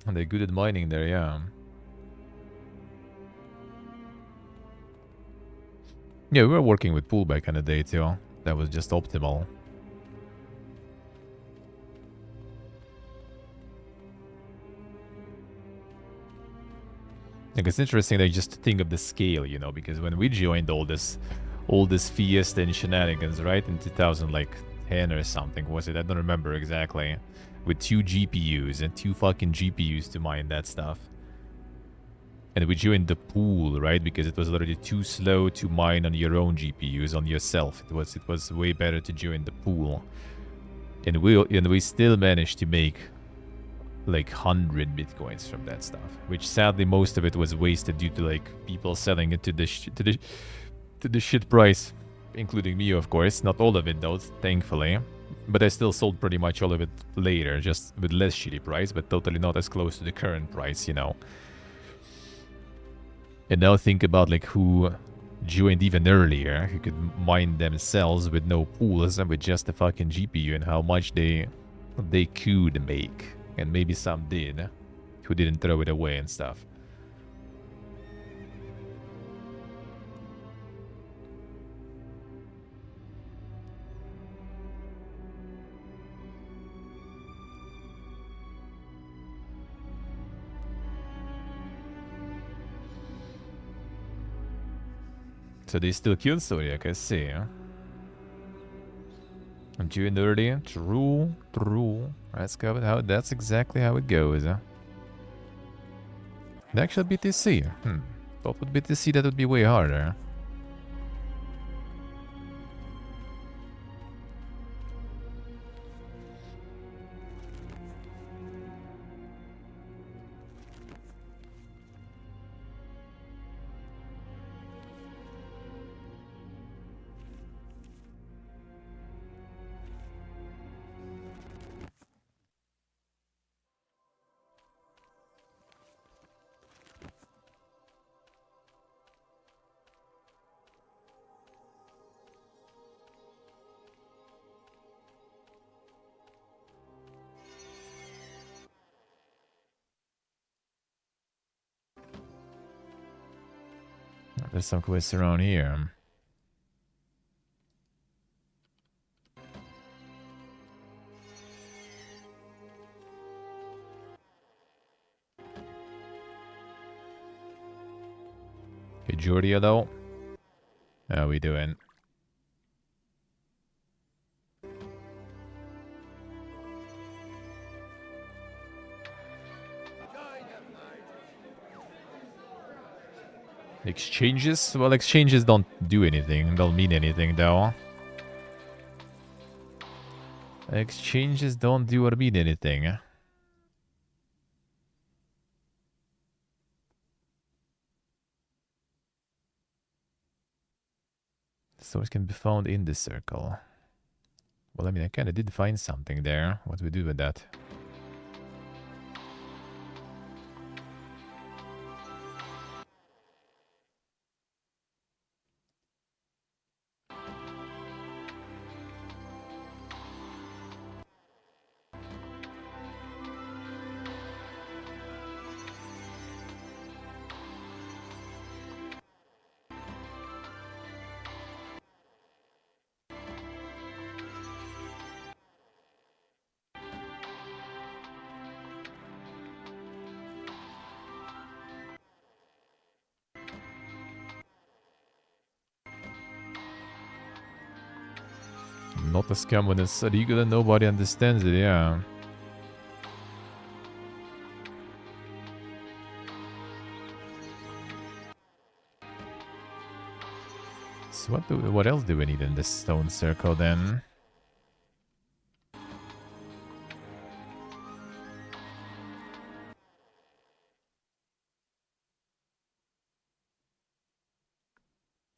And they're good at mining there, yeah. Yeah, we were working with pool back in the day too. That was just optimal. Like, it's interesting that just think of the scale, you know, because when we joined all this fiesta and shenanigans, right, in 2010 or something, was it? I don't remember exactly. With 2 GPUs and 2 fucking GPUs to mine that stuff. And we joined the pool, right, because it was already too slow to mine on your own GPUs, on yourself. It was way better to join the pool. And we still managed to make like 100 bitcoins from that stuff, which sadly most of it was wasted due to like people selling it to the shit price, including me, of course. Not all of it though, thankfully, but I still sold pretty much all of it later, just with less shitty price, but totally not as close to the current price, you know. And now think about like who joined even earlier, who could mine themselves with no pools and with just a fucking GPU, and how much they could make. And maybe some did, who didn't throw it away and stuff. So they still killed Zodiac, I see. And June early, true. That's exactly how it goes. The actual BTC. Thought with BTC that would be way harder. There's some quests around here. Hey, Jordia, though. How we doing? Exchanges? Well, exchanges don't do anything. Don't mean anything, though. Exchanges don't do or mean anything. Source can be found in the circle. Well, I mean, I kind of did find something there. What do we do with that? Not a scam when it's illegal and nobody understands it, yeah. So what else do we need in this stone circle then?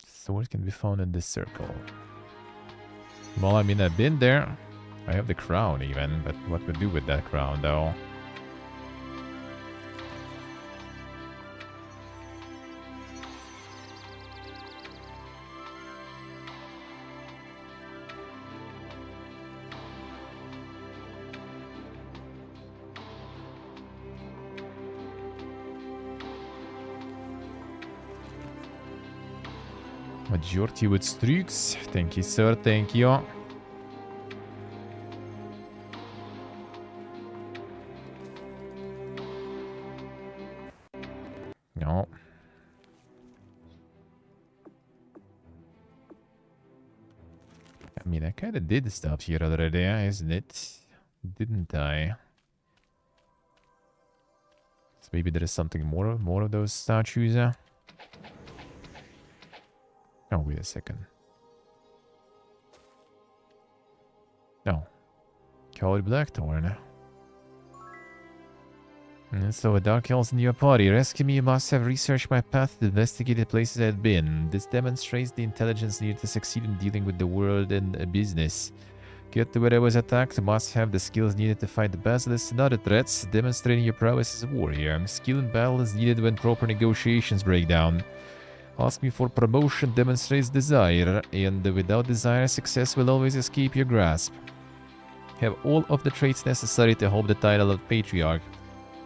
Swords can be found in this circle. Well, I mean, I've been there. I have the crown even, but what we do with that crown though? Majority with streaks. Thank you, sir. Thank you. No. I mean, I kind of did stuff here already, isn't it? Didn't I? So maybe there is something more of those statues. Oh, wait a second. No. Coward Blackthorn. So, Dark Elves in your party. Rescue me, you must have researched my path to investigate the places I've been. This demonstrates the intelligence needed to succeed in dealing with the world and business. Get to where I was attacked, must have the skills needed to fight the basilisks and other threats, demonstrating your prowess as a warrior. Skill in battle is needed when proper negotiations break down. Asking for promotion demonstrates desire, and without desire, success will always escape your grasp. Have all of the traits necessary to hold the title of Patriarch.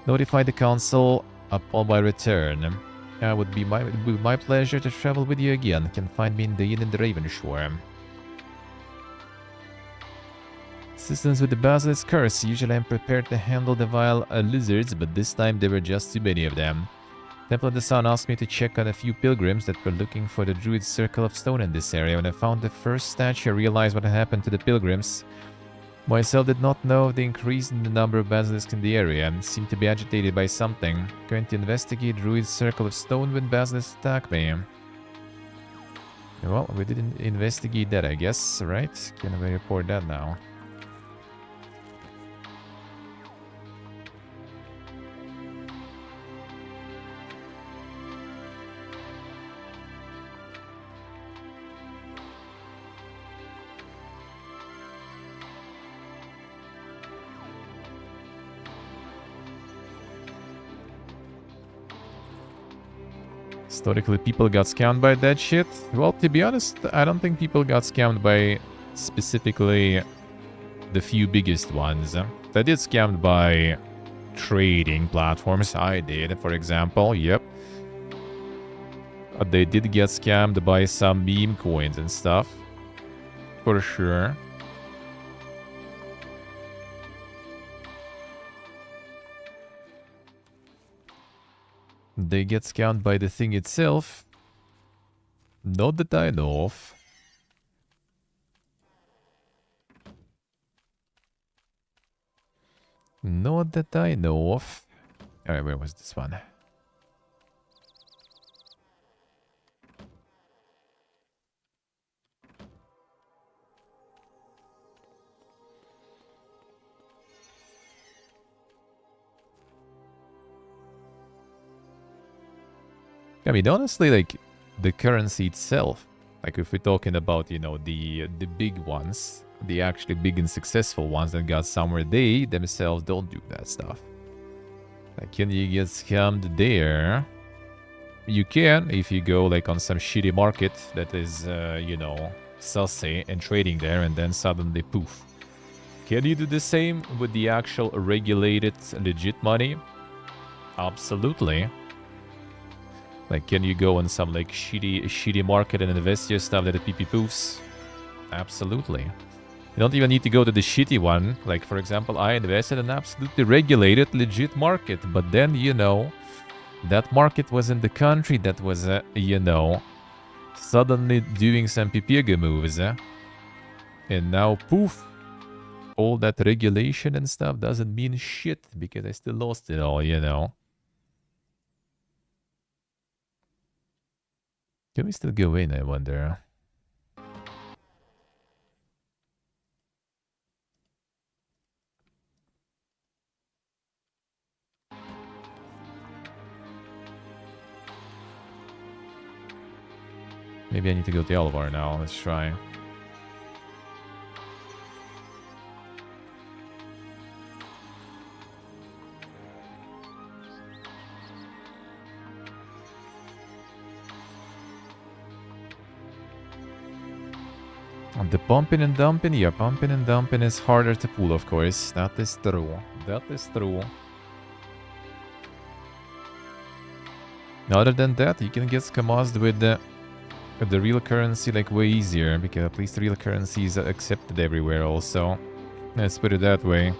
Notify the Council upon my return. It would be my pleasure to travel with you again. Can find me in the inn in the Ravenshore. Assistance with the Basilisk Curse. Usually I'm prepared to handle the vile lizards, but this time there were just too many of them. Temple of the Sun asked me to check on a few pilgrims that were looking for the Druid Circle of Stone in this area. When I found the first statue, I realized what had happened to the pilgrims. Myself did not know of the increase in the number of basilisks in the area and seemed to be agitated by something. Going to investigate Druid Circle of Stone when basilisks attack me. Well, we didn't investigate that, I guess, right? Can we report that now? Historically, people got scammed by that shit. Well, to be honest, I don't think people got scammed by specifically the few biggest ones. They did scammed by trading platforms. I did, for example. Yep. They did get scammed by some meme coins and stuff. For sure. They get scammed by the thing itself. Not that I know of. Not that I know of. Alright, where was this one? I mean, honestly, like, the currency itself, like, if we're talking about, you know, the big ones, the actually big and successful ones that got somewhere, they themselves don't do that stuff. Like, can you get scammed there? You can if you go, like, on some shitty market that is, you know, sussy and trading there, and then suddenly, poof. Can you do the same with the actual regulated, legit money? Absolutely. Like, can you go on some, like, shitty market and invest your stuff that it PP poofs? Absolutely. You don't even need to go to the shitty one. Like, for example, I invested in an absolutely regulated, legit market. But then, you know, that market was in the country that was, you know, suddenly doing some Pipirga moves. And now, poof, all that regulation and stuff doesn't mean shit because I still lost it all, you know. Can we still go in, I wonder? Maybe I need to go to Alvar now. Let's try. The pumping and dumping? Yeah, pumping and dumping is harder to pull, of course. That is true. That is true. Other than that, you can get scammazed with the real currency like way easier, because at least real currency is accepted everywhere also. Let's put it that way.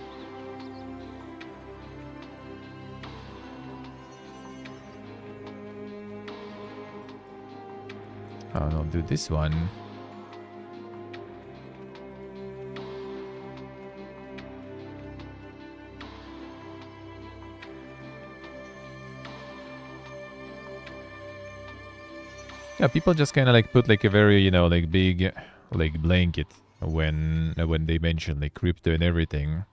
I'll do this one. Yeah, people just kind of like put like a very, you know, like big like blanket when they mention like crypto and everything.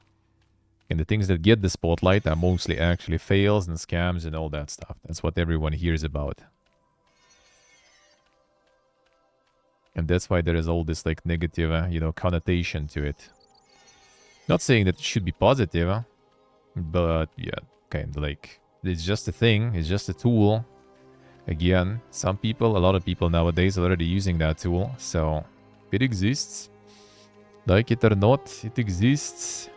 And the things that get the spotlight are mostly actually fails and scams and all that stuff. That's what everyone hears about. And that's why there is all this like negative, you know, connotation to it. Not saying that it should be positive, but yeah, kind of like it's just a thing, it's just a tool. Again, some people, a lot of people nowadays are already using that tool, so it exists. Like it or not, it exists.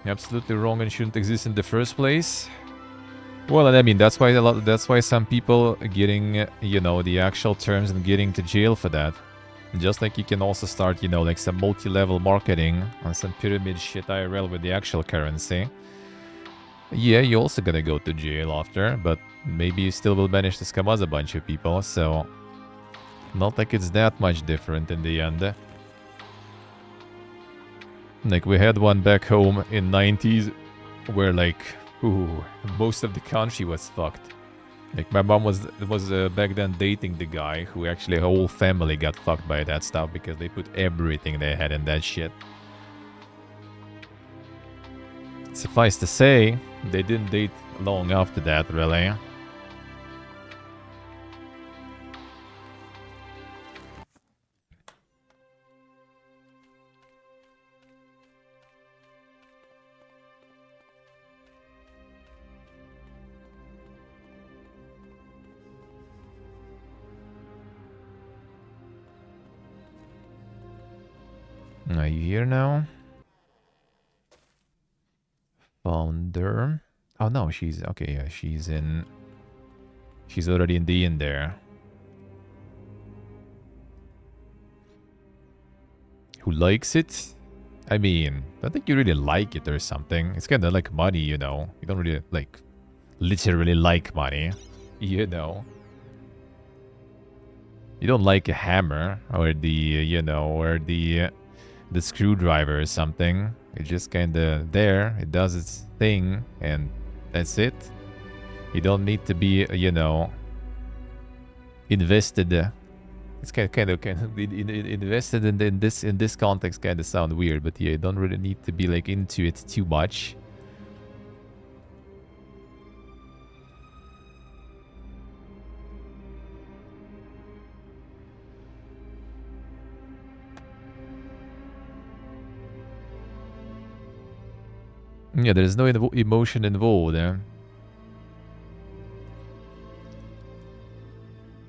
Absolutely wrong and shouldn't exist in the first place. Well, I mean, that's why some people are getting, you know, the actual terms and getting to jail for that. Just like you can also start, you know, like some multi-level marketing on some pyramid shit IRL with the actual currency. Yeah, you also gonna go to jail after, but maybe you still will manage to scam us a bunch of people, so not like it's that much different in the end. Like, we had one back home in 90s where, like, ooh, most of the country was fucked. Like, my mom was back then dating the guy who actually, her whole family got fucked by that stuff because they put everything they had in that shit. Suffice to say, they didn't date long after that, really. Are you here now? Founder. Oh no, she's okay. Yeah, she's in. She's already in the inn there. Who likes it? I mean, I don't think you really like it or something. It's kind of like money, you know. You don't really like, literally like money, you know. You don't like a hammer or the, you know, or the screwdriver or something. It's just kind of there. It does its thing, and that's it. You don't need to be, you know, invested. It's kind of invested in this context. Kind of sound weird, but yeah, you don't really need to be like into it too much. Yeah, there's no emotion involved.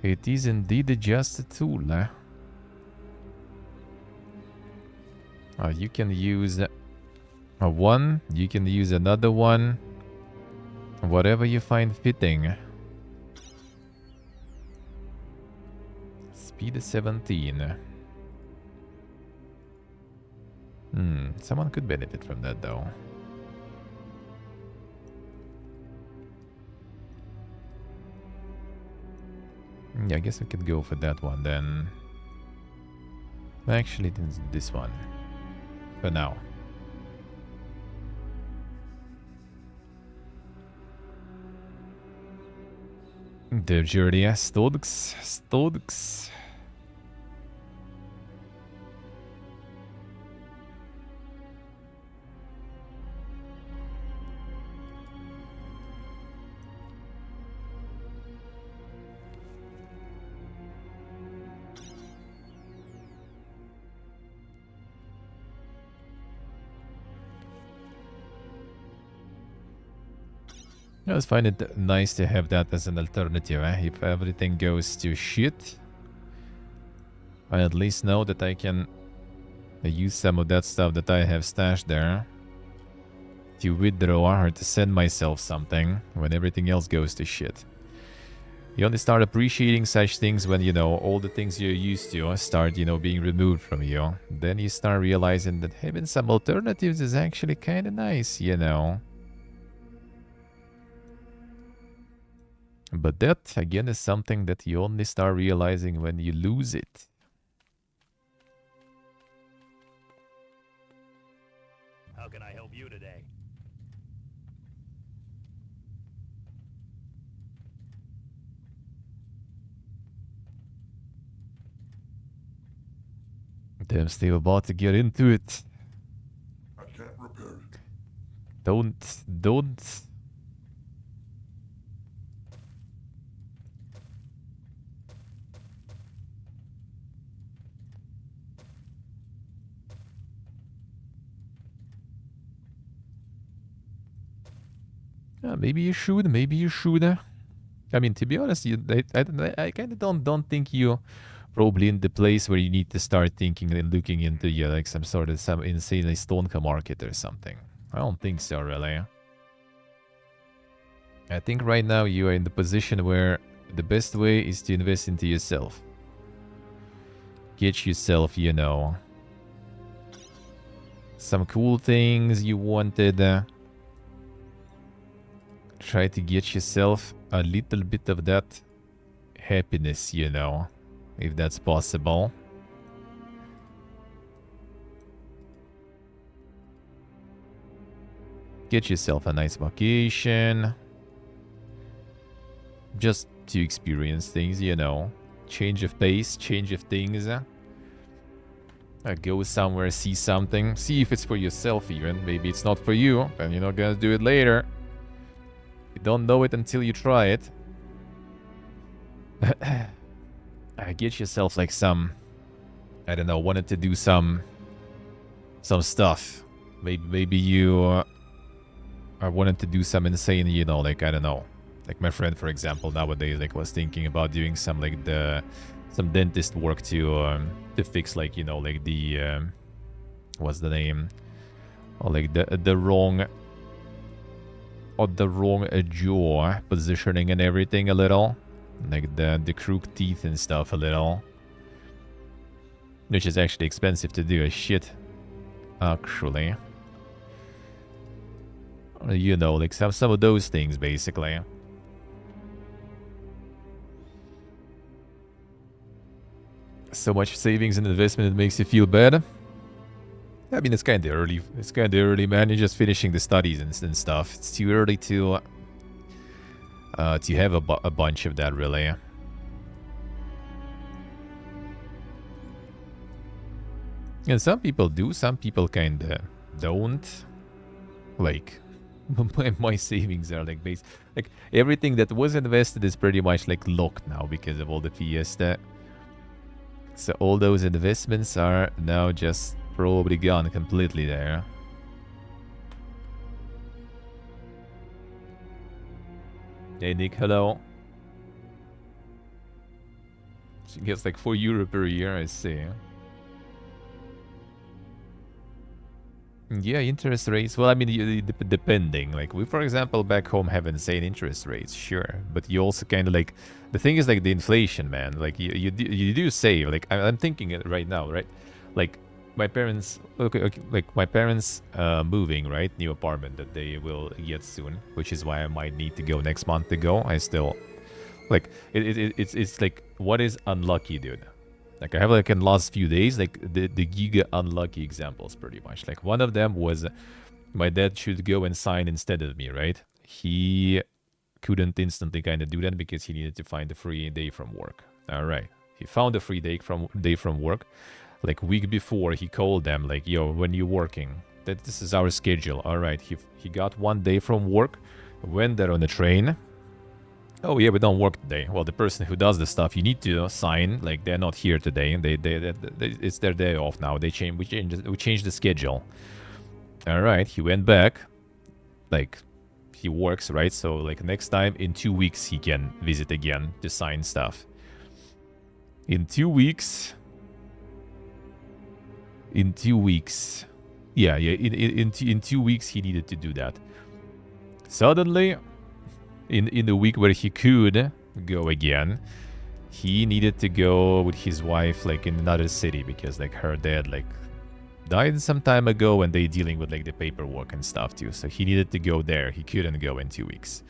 It is indeed just a tool. You can use a one. You can use another one. Whatever you find fitting. Speed 17. Someone could benefit from that though. Yeah, I guess we could go for that one then. Actually, this one. For now. The jury, Stodks. I just find it nice to have that as an alternative. If everything goes to shit, I at least know that I can use some of that stuff that I have stashed there to withdraw or to send myself something when everything else goes to shit. You only start appreciating such things when, you know, all the things you're used to start, you know, being removed from you. Then you start realizing that having some alternatives is actually kind of nice, you know. But that, again, is something that you only start realizing when you lose it. How can I help you today? Damn, still about to get into it. I can't Don't. Maybe you should. Maybe you should. I mean, to be honest, I kind of don't think you probably in the place where you need to start thinking and looking into like some insanely stonka market or something. I don't think so, really. I think right now you are in the position where the best way is to invest into yourself. Get yourself, you know, some cool things you wanted. Try to get yourself a little bit of that happiness, you know, if that's possible. Get yourself a nice vacation. Just to experience things, you know. Change of pace, change of things. Go somewhere, see something. See if it's for yourself even. Maybe it's not for you, and you're not gonna do it later. You don't know it until you try it. Get yourself like some, I don't know, wanted to do some stuff. Maybe you are wanted to do some insane, you know, like, I don't know. Like my friend, for example, nowadays, like, was thinking about doing some, like, some dentist work to fix, like, you know, like the, what's the name? Or like the wrong jaw positioning and everything a little. Like the crooked teeth and stuff a little. Which is actually expensive to do as shit. Actually. You know, like some of those things, basically. So much savings and investment, it makes you feel bad. I mean, it's kind of early. It's kind of early, man. You're just finishing the studies and stuff. It's too early to have a bunch of that, really. And some people do. Some people kind of don't. Like, my savings are like like everything that was invested is pretty much like locked now because of all the fiesta. So all those investments are now just probably gone completely there. Hey Nick, hello. She gets like €4 per year, I see. Yeah, interest rates. Well, I mean, depending. Like, we, for example, back home have insane interest rates, sure. But you also kind of like... The thing is, like, the inflation, man. Like, you do save. Like, I'm thinking it right now, right? Like, my parents... Okay, like, my parents moving, right? New apartment that they will get soon. Which is why I might need to go next month to go. I still... Like, it's like, what is unlucky, dude? Like, I have, like, in the last few days, like, the giga unlucky examples, pretty much. Like, one of them was my dad should go and sign instead of me, right? He couldn't instantly kind of do that because he needed to find a free day from work. All right. He found a free day from work. Like, week before, he called them, like, yo, when you working? This is our schedule. All right. He got 1 day from work, went there on the train. Oh yeah, we don't work today. Well, the person who does the stuff, you need to sign. Like, they're not here today. It's their day off now. We changed the schedule. All right, he went back. Like, he works, right? So, like, next time in 2 weeks he can visit again to sign stuff. In 2 weeks. In 2 weeks. Yeah. In 2 weeks he needed to do that. Suddenly, in the week where he could go again, he needed to go with his wife, like, in another city because, like, her dad, like, died some time ago and they dealing with, like, the paperwork and stuff too. So he needed to go there. He couldn't go in 2 weeks.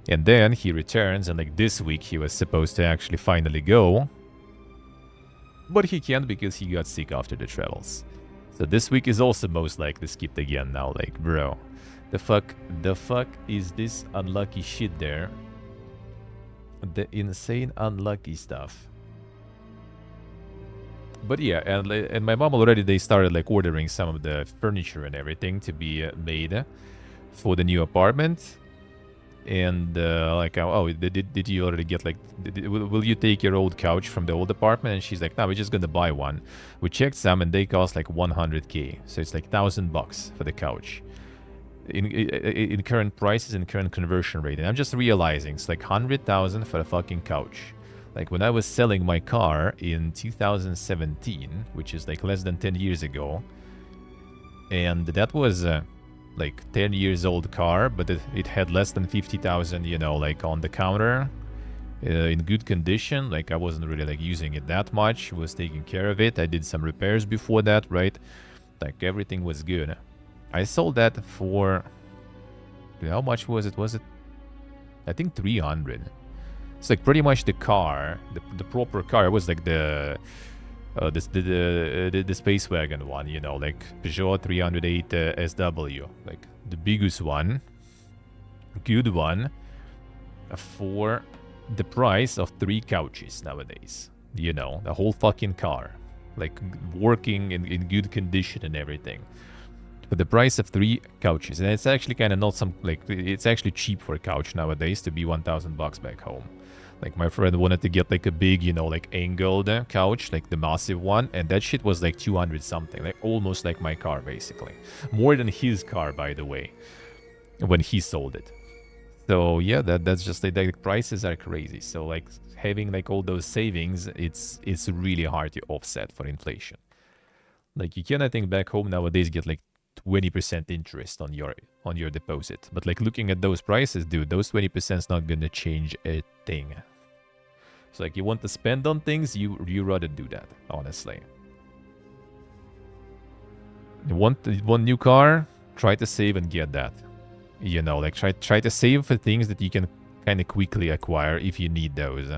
And then he returns, and, like, this week he was supposed to actually finally go. But he can't because he got sick after the travels. So this week is also most likely skipped again now. Like, bro. The fuck is this unlucky shit there? The insane unlucky stuff. But yeah, and my mom already, they started, like, ordering some of the furniture and everything to be made. for the new apartment. And like, oh, did you already get like, will you take your old couch from the old apartment? And she's like, no, we're just gonna buy one. We checked some and they cost like 100K. So it's like $1,000 for the couch. In current prices and current conversion rate. And I'm just realizing it's like 100,000 for a fucking couch. Like when I was selling my car in 2017, which is like less than 10 years ago. And that was like 10 years old car, but it had less than 50,000, you know, like on the counter, in good condition. Like I wasn't really like using it that much, was taking care of it. I did some repairs before that, right? Like everything was good. I sold that for, how much was it? I think 300. It's like pretty much the car, the proper car. It was like the space wagon one, you know, like Peugeot 308 SW, like the biggest one, good one, for the price of 3 couches nowadays. You know, the whole fucking car, like working in good condition and everything. For the price of 3 couches, and it's actually kind of not some, like, it's actually cheap for a couch nowadays to be $1,000 back home. Like, my friend wanted to get, like, a big, you know, like, angled couch, like, the massive one, and that shit was, like, 200 something, like, almost like my car, basically. More than his car, by the way, when he sold it. So, yeah, that's just, like, the prices are crazy. So, like, having, like, all those savings, it's really hard to offset for inflation. Like, you can, I think, back home nowadays get, like, 20% interest on your deposit. But like looking at those prices, dude, those 20% is not gonna change a thing. So like you want to spend on things, you rather do that, honestly. You want new car, try to save and get that. You know, like try to save for things that you can kind of quickly acquire if you need those.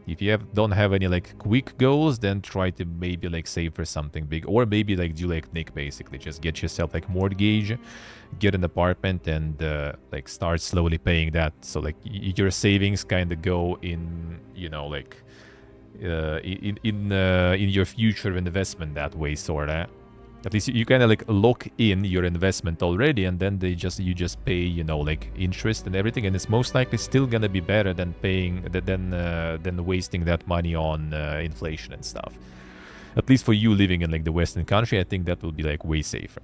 If you don't have any like quick goals, then try to maybe like save for something big, or maybe like do like Nick, basically just get yourself like mortgage, get an apartment, and like start slowly paying that. So like your savings kind of go in, you know, like in your future investment that way, sorta. At least you kind of like lock in your investment already, and then you just pay, you know, like interest and everything, and it's most likely still gonna be better than paying than wasting that money on inflation and stuff. At least for you living in like the Western country, I think that will be like way safer.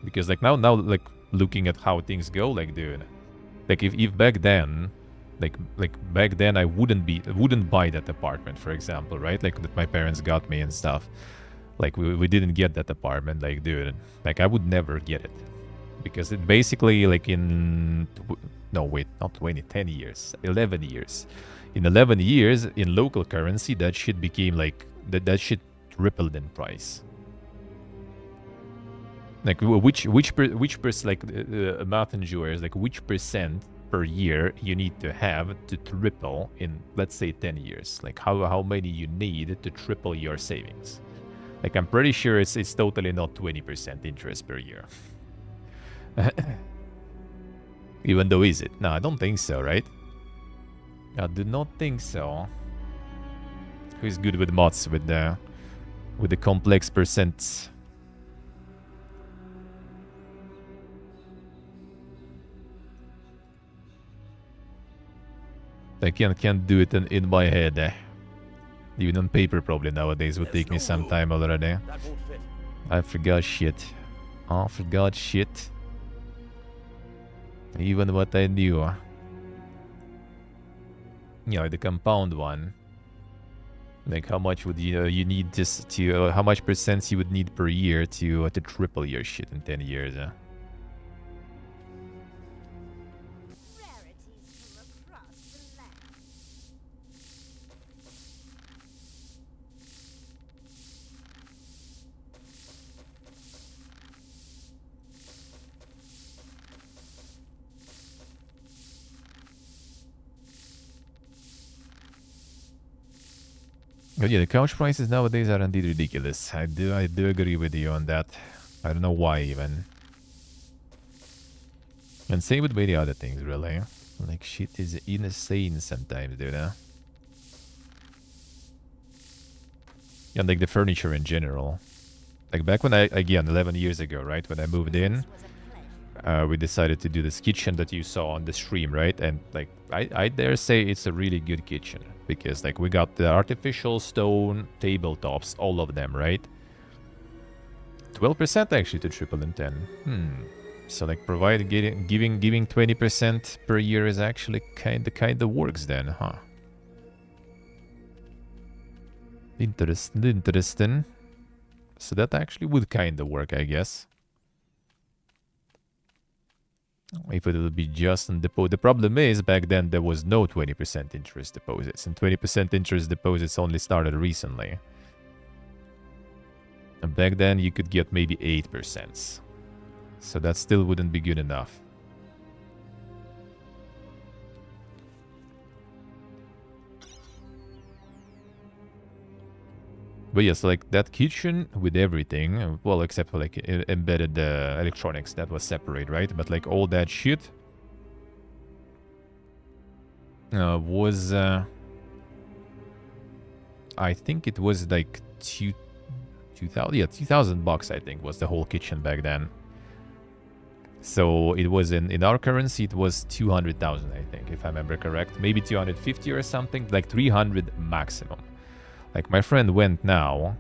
Because like now like looking at how things go, like dude, like if back then. Like back then I wouldn't buy that apartment, for example, right? Like that my parents got me and stuff. Like we didn't get that apartment, like dude, like I would never get it. Because it basically like in no wait, not 20, 10 years, 11 years. In 11 years in local currency that shit became like that shit tripled in price. Like which math enjoyers, like which percent per year you need to have to triple in, let's say, 10 years. Like how many you need to triple your savings. Like I'm pretty sure it's totally not 20% interest per year. Even though, is it? No, I don't think so, right? I do not think so. Who's good with mods with the complex percents? I can't do it in my head. Even on paper probably nowadays would take me some time already. I forgot shit. I forgot shit. Even what I knew. Yeah, the compound one. Like how much would you need just to how much percent you would need per year to triple your shit in 10 years? But yeah, the couch prices nowadays are indeed ridiculous. I do agree with you on that. I don't know why even. And same with many other things, really. Like shit is insane sometimes, dude. And like the furniture in general. Like back when again, 11 years ago, right? When I moved in, we decided to do this kitchen that you saw on the stream, right? And like, I dare say it's a really good kitchen because like we got the artificial stone tabletops, all of them, right? 12% actually to triple and 10. So like giving 20% per year is actually kinda works then, huh? Interesting. So that actually would kinda work, I guess. If it would be just on deposit. The problem is, back then there was no 20% interest deposits, and 20% interest deposits only started recently. And back then you could get maybe 8%. So that still wouldn't be good enough. But yes, like that kitchen with everything, well, except for like embedded electronics, that was separate, right? But like all that shit was, I think it was like 2,000, yeah, 2,000 bucks, I think, was the whole kitchen back then. So it was in our currency, it was 200,000, I think, if I remember correct. Maybe 250 or something, like 300 maximum. Like my friend went now.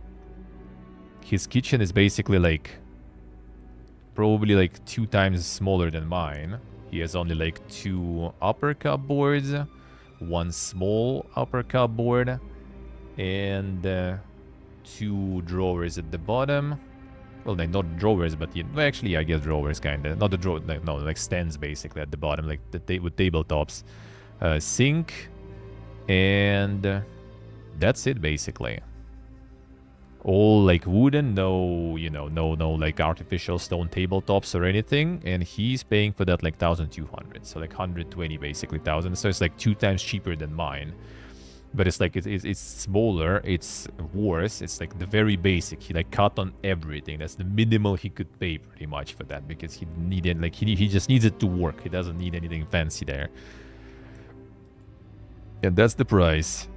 His kitchen is basically like probably like 2 times smaller than mine. He has only like 2 upper cupboards, 1 small upper cupboard, and 2 drawers at the bottom. Well, like not drawers, but well, actually, I guess drawers kinda. Not the drawer, no, like stands basically at the bottom, like with tabletops, sink, and that's it basically. All like wooden, no, no like artificial stone tabletops or anything, and he's paying for that like 1,200, so like 120 basically thousand. So it's like 2 times cheaper than mine. But it's like it's smaller, it's worse. It's like the very basic. He like cut on everything. That's the minimal he could pay pretty much for that because he needed like he just needs it to work. He doesn't need anything fancy there. And that's the price.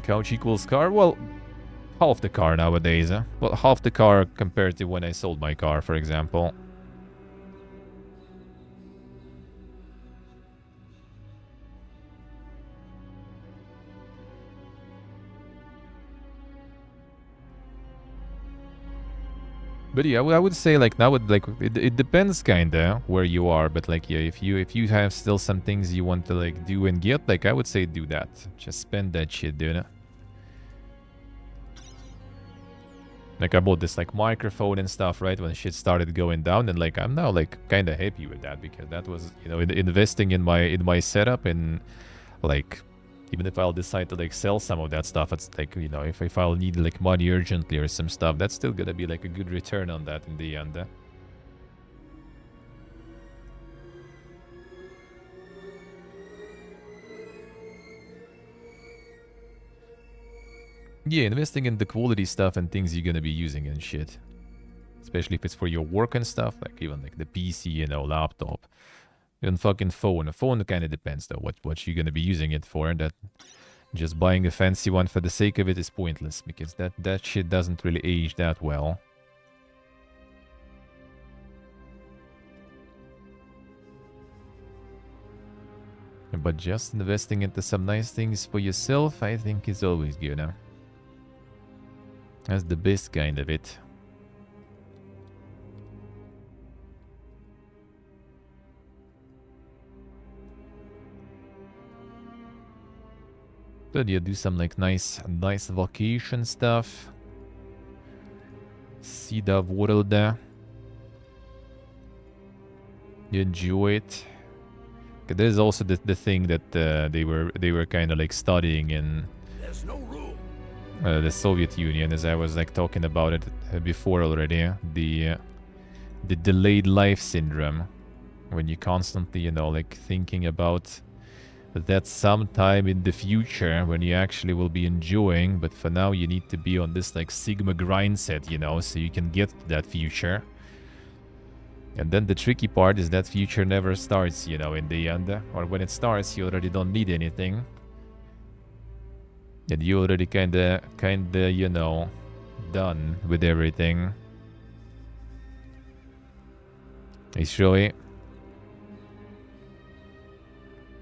Couch equals car? Well, half the car nowadays. Huh? Well, half the car compared to when I sold my car, for example. But yeah, I would say like now it depends kinda where you are, but like yeah, if you have still some things you want to like do and get, like I would say do that. Just spend that shit, dude. Like I bought this like microphone and stuff, right? When shit started going down, and like I'm now like kinda happy with that because that was, you know, investing in my setup, and like even if I'll decide to like sell some of that stuff, it's like, you know, if I'll need like money urgently or some stuff, that's still gonna be like a good return on that in the end. Yeah, investing in the quality stuff and things you're gonna be using and shit. Especially if it's for your work and stuff, like even like the PC, you know, laptop. Even fucking phone. A phone kind of depends though, what you're gonna be using it for. That just buying a fancy one for the sake of it is pointless, because that shit doesn't really age that well. But just investing into some nice things for yourself, I think is always good, huh? That's the best kind of it. But yeah, do some like nice vacation stuff. See the world there. Enjoy it. There's also the thing that they were kind of like studying in There's no room. the Soviet Union, as I was like talking about it before already. The delayed life syndrome, when you constantly, you know, like thinking about that sometime in the future when you actually will be enjoying, but for now you need to be on this like Sigma grind set, you know, so you can get to that future. And then the tricky part is that future never starts, you know, in the end. Or when it starts, you already don't need anything. And you already kinda, you know, done with everything. It's really...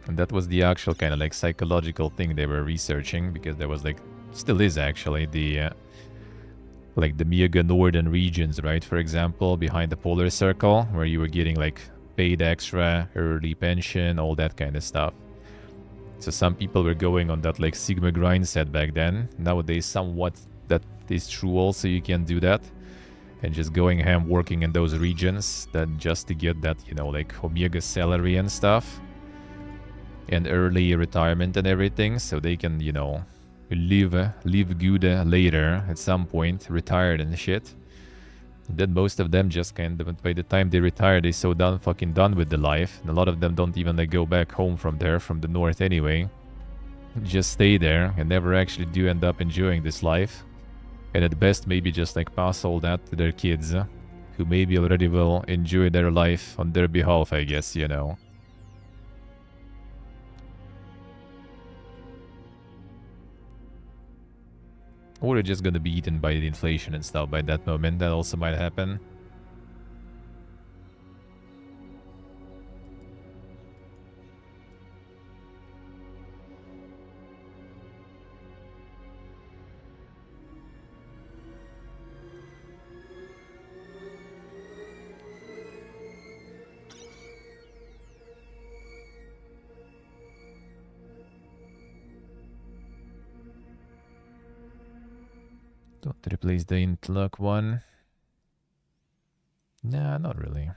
And that was the actual kind of like psychological thing they were researching, because there was like, still is actually, the like the mega northern regions, right? For example, behind the polar circle, where you were getting like paid extra, early pension, all that kind of stuff. So some people were going on that like Sigma grind set back then. Nowadays, somewhat that is true also, you can do that. And just going ham working in those regions, that just to get that, you know, like Omega salary and stuff. And early retirement and everything, so they can, you know, live good later at some point, retired and shit. Then most of them just kind of, by the time they retire, they're so fucking done with the life. And a lot of them don't even like go back home from there, from the north anyway. Just stay there and never actually do end up enjoying this life. And at best maybe just like pass all that to their kids, who maybe already will enjoy their life on their behalf, I guess, you know. Or you're just gonna be eaten by the inflation and stuff by that moment. That also might happen. Don't replace the intellect one. Nah, not really.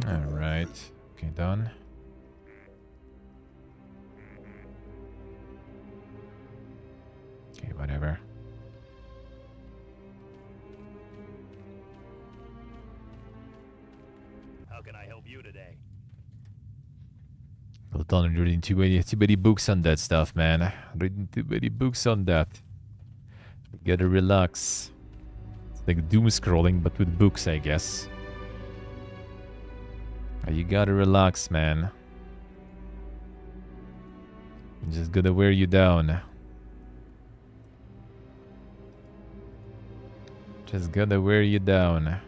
Alright. Okay, done. Okay, whatever. How can I help you today? Well done, reading too many books on that stuff, man. Reading too many books on that. You gotta relax. It's like doom scrolling, but with books, I guess. You gotta relax, man. I'm just gonna wear you down. Just gonna wear you down.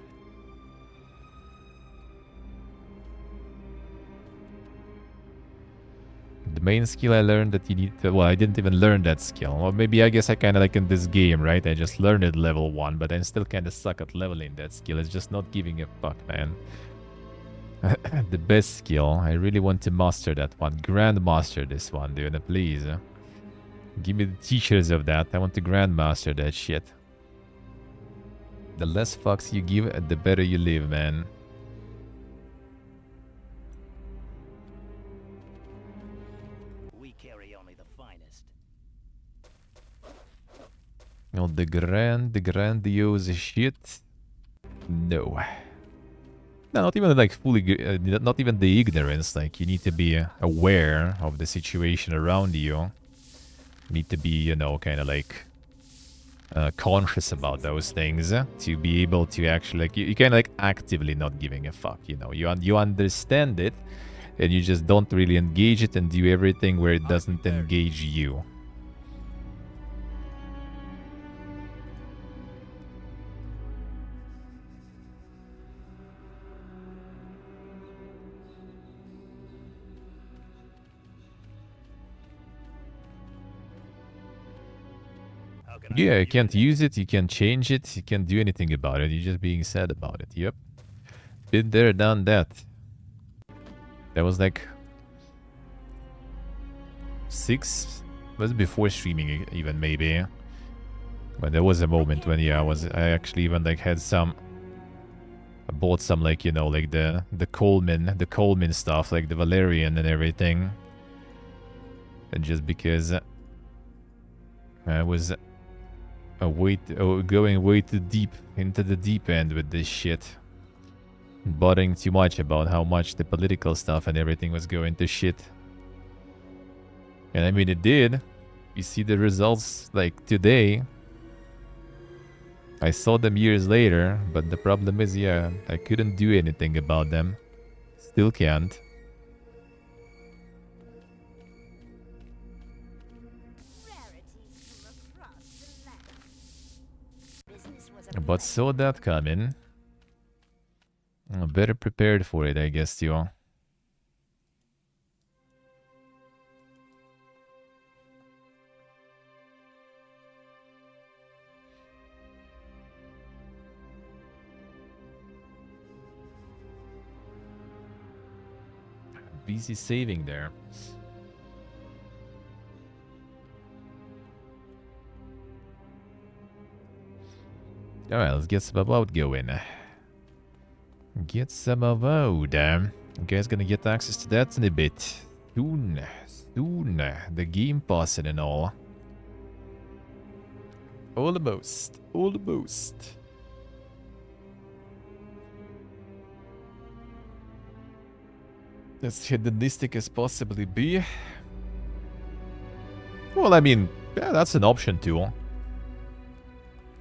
The main skill I learned that you need to... Well, I didn't even learn that skill. Well, maybe I guess I kind of like in this game, right? I just learned it level 1, but I still kind of suck at leveling that skill. It's just not giving a fuck, man. The best skill. I really want to master that one. Grandmaster this one, dude. Please. Give me the teachers of that. I want to grandmaster that shit. The less fucks you give, the better you live, man. We carry only the finest. You know, the grandiose shit? No. No, not even like fully, not even the ignorance. Like, you need to be aware of the situation around you. You need to be, you know, kind of like conscious about those things to be able to actually, like, you kind of like actively not giving a fuck, you know. You understand it, and you just don't really engage it and do everything where it doesn't engage you. Yeah, you can't use it, you can't change it, you can't do anything about it. You're just being sad about it. Yep. Been there, done that. That was like 6... was before streaming even, maybe. But there was a moment when, yeah, I actually even like had some... I bought some, like, you know, like the Coleman stuff, like the Valerian and everything. And just because... I was going way too deep into the deep end with this shit. Bothering too much about how much the political stuff and everything was going to shit. And I mean, it did. You see the results like today. I saw them years later, but the problem is, yeah, I couldn't do anything about them. Still can't. Rarities from across the land. Business was a But saw that coming. I'm better prepared for it, I guess, you. Busy saving there. Alright, let's get some VOD going. Get some VOD. You guys gonna get access to that in a bit. Soon. The Game Pass and all. Almost. As hedonistic as possibly be. Well, I mean, yeah, that's an option too. I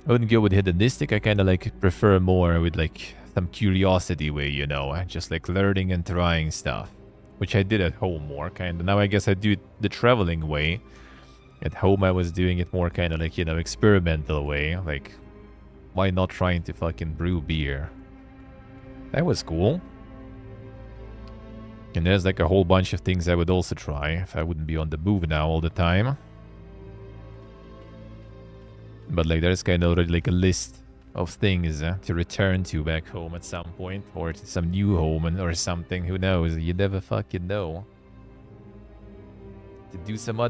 wouldn't go with hedonistic. I kind of like prefer more with like some curiosity way, you know, just like learning and trying stuff, which I did at home more kind of. Now I guess I do it the traveling way. At home I was doing it more kind of like, you know, experimental way. Like, why not trying to fucking brew beer? That was cool. And there's like a whole bunch of things I would also try if I wouldn't be on the move now all the time. But like there's kind of already like a list of things to return to back home at some point. Or to some new home or something. Who knows? You never fucking know. To do some other